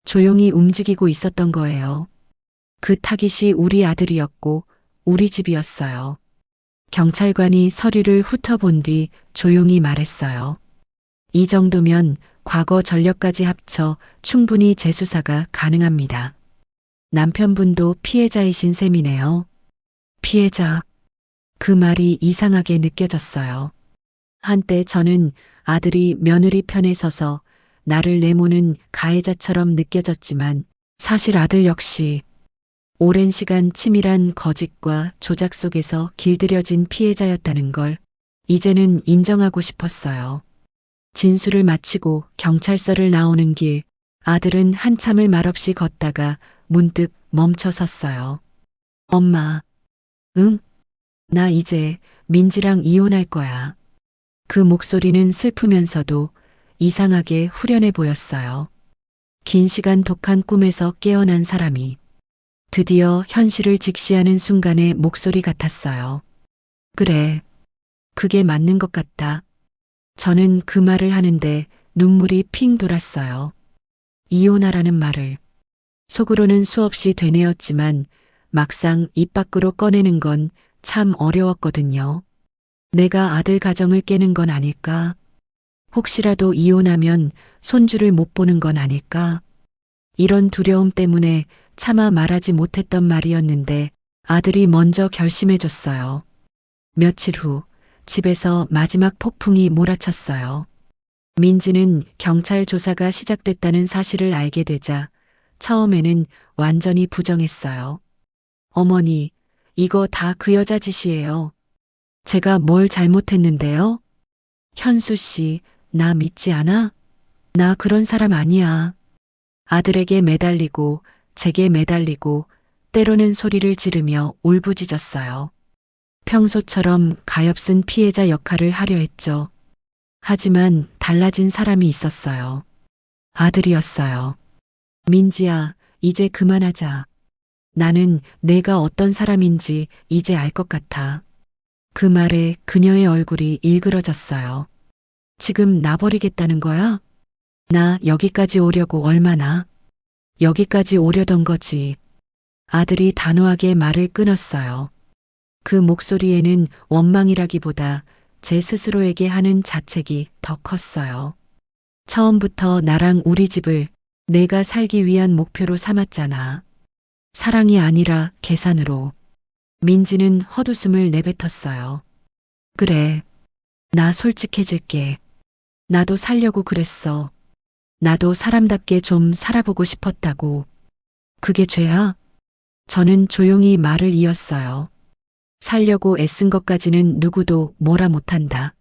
조용히 움직이고 있었던 거예요. 그 타깃이 우리 아들이었고 우리 집이었어요. 경찰관이 서류를 훑어본 뒤 조용히 말했어요. 이 정도면 과거 전력까지 합쳐 충분히 재수사가 가능합니다. 남편분도 피해자이신 셈이네요. 피해자. 그 말이 이상하게 느껴졌어요. 한때 저는 아들이 며느리 편에 서서 나를 내모는 가해자처럼 느껴졌지만 사실 아들 역시 오랜 시간 치밀한 거짓과 조작 속에서 길들여진 피해자였다는 걸 이제는 인정하고 싶었어요. 진술을 마치고 경찰서를 나오는 길, 아들은 한참을 말없이 걷다가 문득 멈춰 섰어요. 엄마, 응? 나 이제 민지랑 이혼할 거야. 그 목소리는 슬프면서도 이상하게 후련해 보였어요. 긴 시간 독한 꿈에서 깨어난 사람이 드디어 현실을 직시하는 순간의 목소리 같았어요. 그래. 그게 맞는 것 같다. 저는 그 말을 하는데 눈물이 핑 돌았어요. 이혼하라는 말을. 속으로는 수없이 되뇌었지만 막상 입 밖으로 꺼내는 건 참 어려웠거든요. 내가 아들 가정을 깨는 건 아닐까? 혹시라도 이혼하면 손주를 못 보는 건 아닐까? 이런 두려움 때문에 차마 말하지 못했던 말이었는데 아들이 먼저 결심해줬어요. 며칠 후 집에서 마지막 폭풍이 몰아쳤어요. 민지는 경찰 조사가 시작됐다는 사실을 알게 되자 처음에는 완전히 부정했어요. 어머니, 이거 다 그 여자 짓이에요. 제가 뭘 잘못했는데요? 현수 씨, 나 믿지 않아? 나 그런 사람 아니야. 아들에게 매달리고 제게 매달리고 때로는 소리를 지르며 울부짖었어요. 평소처럼 가엾은 피해자 역할을 하려 했죠. 하지만 달라진 사람이 있었어요. 아들이었어요. 민지야, 이제 그만하자. 나는 내가 어떤 사람인지 이제 알 것 같아. 그 말에 그녀의 얼굴이 일그러졌어요. 지금 나버리겠다는 거야? 나 여기까지 오려고 얼마나? 여기까지 오려던 거지. 아들이 단호하게 말을 끊었어요. 그 목소리에는 원망이라기보다 제 스스로에게 하는 자책이 더 컸어요. 처음부터 나랑 우리 집을 내가 살기 위한 목표로 삼았잖아. 사랑이 아니라 계산으로. 민지는 헛웃음을 내뱉었어요. 그래. 나 솔직해질게. 나도 살려고 그랬어. 나도 사람답게 좀 살아보고 싶었다고. 그게 죄야? 저는 조용히 말을 이었어요. 살려고 애쓴 것까지는 누구도 뭐라 못한다.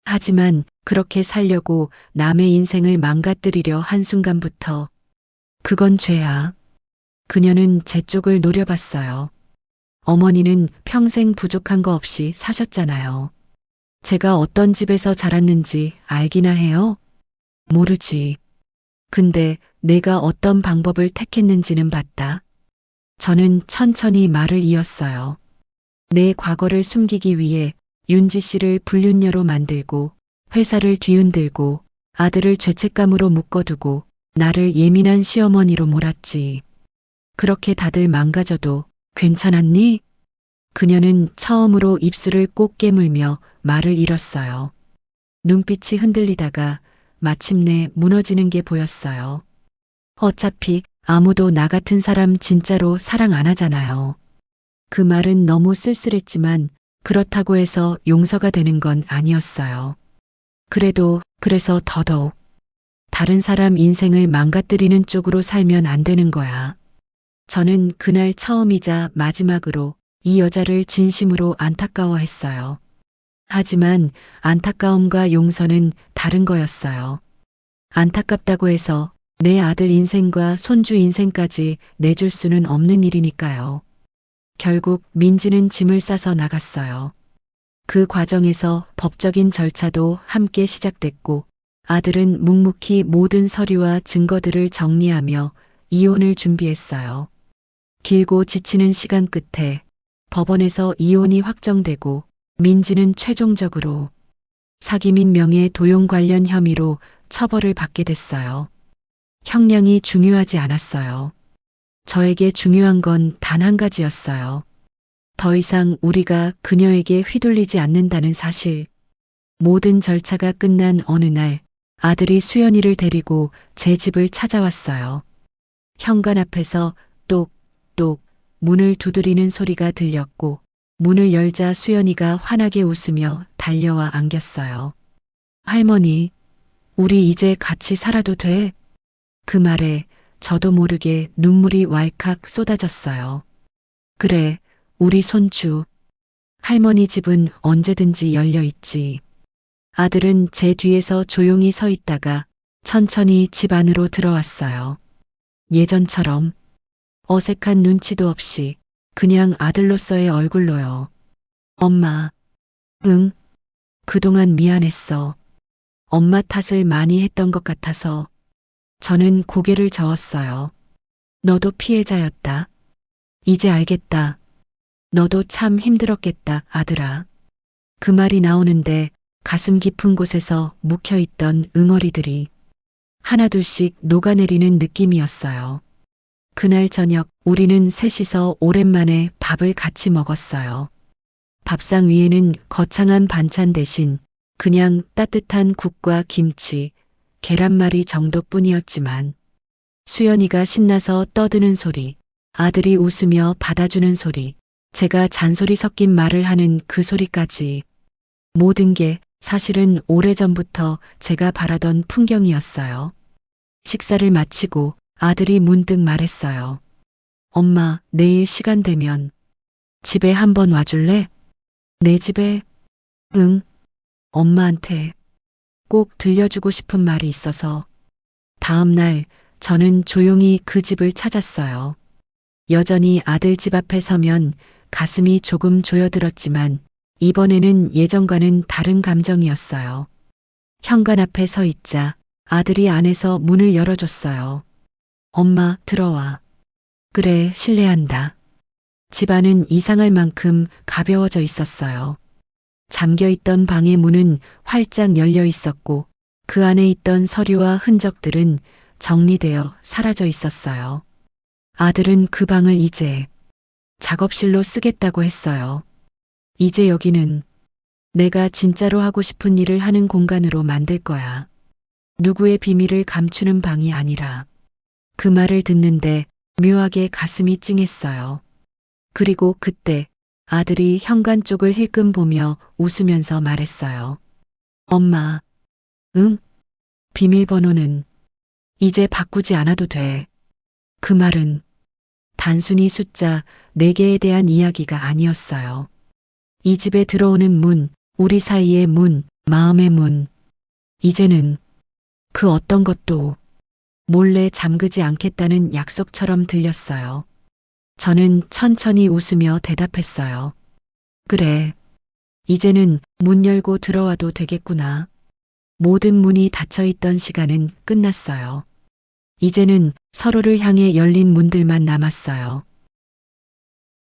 하지만 그렇게 살려고 남의 인생을 망가뜨리려 한순간부터 그건 죄야. 그녀는 제 쪽을 노려봤어요. 어머니는 평생 부족한 거 없이 사셨잖아요. 제가 어떤 집에서 자랐는지 알기나 해요? 모르지. 근데 내가 어떤 방법을 택했는지는 봤다. 저는 천천히 말을 이었어요. 내 과거를 숨기기 위해 윤지 씨를 불륜녀로 만들고 회사를 뒤흔들고 아들을 죄책감으로 묶어두고 나를 예민한 시어머니로 몰았지. 그렇게 다들 망가져도 괜찮았니? 그녀는 처음으로 입술을 꼭 깨물며 말을 잃었어요. 눈빛이 흔들리다가 마침내 무너지는 게 보였어요. 어차피 아무도 나 같은 사람 진짜로 사랑 안 하잖아요. 그 말은 너무 쓸쓸했지만 그렇다고 해서 용서가 되는 건 아니었어요. 그래서 더더욱 다른 사람 인생을 망가뜨리는 쪽으로 살면 안 되는 거야. 저는 그날 처음이자 마지막으로 이 여자를 진심으로 안타까워했어요. 하지만 안타까움과 용서는 다른 거였어요. 안타깝다고 해서 내 아들 인생과 손주 인생까지 내줄 수는 없는 일이니까요. 결국 민지는 짐을 싸서 나갔어요. 그 과정에서 법적인 절차도 함께 시작됐고 아들은 묵묵히 모든 서류와 증거들을 정리하며 이혼을 준비했어요. 길고 지치는 시간 끝에 법원에서 이혼이 확정되고 민지는 최종적으로 사기 및 명예 도용 관련 혐의로 처벌을 받게 됐어요. 형량이 중요하지 않았어요. 저에게 중요한 건 단 한 가지였어요. 더 이상 우리가 그녀에게 휘둘리지 않는다는 사실. 모든 절차가 끝난 어느 날 아들이 수연이를 데리고 제 집을 찾아왔어요. 현관 앞에서 똑똑 문을 두드리는 소리가 들렸고 문을 열자 수연이가 환하게 웃으며 달려와 안겼어요. 할머니, 우리 이제 같이 살아도 돼? 그 말에 저도 모르게 눈물이 왈칵 쏟아졌어요. 그래, 우리 손주. 할머니 집은 언제든지 열려 있지. 아들은 제 뒤에서 조용히 서 있다가 천천히 집 안으로 들어왔어요. 예전처럼 어색한 눈치도 없이 그냥 아들로서의 얼굴로요. 엄마, 응, 그동안 미안했어. 엄마 탓을 많이 했던 것 같아서 저는 고개를 저었어요. 너도 피해자였다. 이제 알겠다. 너도 참 힘들었겠다, 아들아. 그 말이 나오는데 가슴 깊은 곳에서 묵혀있던 응어리들이 하나둘씩 녹아내리는 느낌이었어요. 그날 저녁 우리는 셋이서 오랜만에 밥을 같이 먹었어요. 밥상 위에는 거창한 반찬 대신 그냥 따뜻한 국과 김치, 계란말이 정도뿐이었지만 수연이가 신나서 떠드는 소리, 아들이 웃으며 받아주는 소리, 제가 잔소리 섞인 말을 하는 그 소리까지 모든 게 사실은 오래전부터 제가 바라던 풍경이었어요. 식사를 마치고 아들이 문득 말했어요. 엄마, 내일 시간 되면 집에 한번 와줄래? 내 집에? 응. 엄마한테 꼭 들려주고 싶은 말이 있어서. 다음 날 저는 조용히 그 집을 찾았어요. 여전히 아들 집 앞에 서면 가슴이 조금 조여들었지만 이번에는 예전과는 다른 감정이었어요. 현관 앞에 서 있자 아들이 안에서 문을 열어줬어요. 엄마, 들어와. 그래, 신뢰한다. 집안은 이상할 만큼 가벼워져 있었어요. 잠겨 있던 방의 문은 활짝 열려 있었고 그 안에 있던 서류와 흔적들은 정리되어 사라져 있었어요. 아들은 그 방을 이제 작업실로 쓰겠다고 했어요. 이제 여기는 내가 진짜로 하고 싶은 일을 하는 공간으로 만들 거야. 누구의 비밀을 감추는 방이 아니라. 그 말을 듣는데 묘하게 가슴이 찡했어요. 그리고 그때 아들이 현관 쪽을 힐끔 보며 웃으면서 말했어요. 엄마, 응? 비밀번호는 이제 바꾸지 않아도 돼. 그 말은 단순히 숫자 4개에 대한 이야기가 아니었어요. 이 집에 들어오는 문, 우리 사이의 문, 마음의 문. 이제는 그 어떤 것도 몰래 잠그지 않겠다는 약속처럼 들렸어요. 저는 천천히 웃으며 대답했어요. 그래. 이제는 문 열고 들어와도 되겠구나. 모든 문이 닫혀 있던 시간은 끝났어요. 이제는 서로를 향해 열린 문들만 남았어요.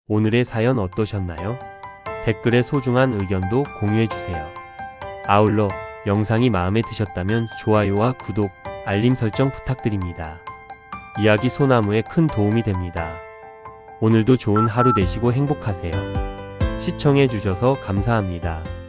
오늘의 사연 어떠셨나요? 댓글에 소중한 의견도 공유해주세요. 아울러 영상이 마음에 드셨다면 좋아요와 구독, 알림 설정 부탁드립니다. 이야기 소나무에 큰 도움이 됩니다. 오늘도 좋은 하루 되시고 행복하세요. 시청해주셔서 감사합니다.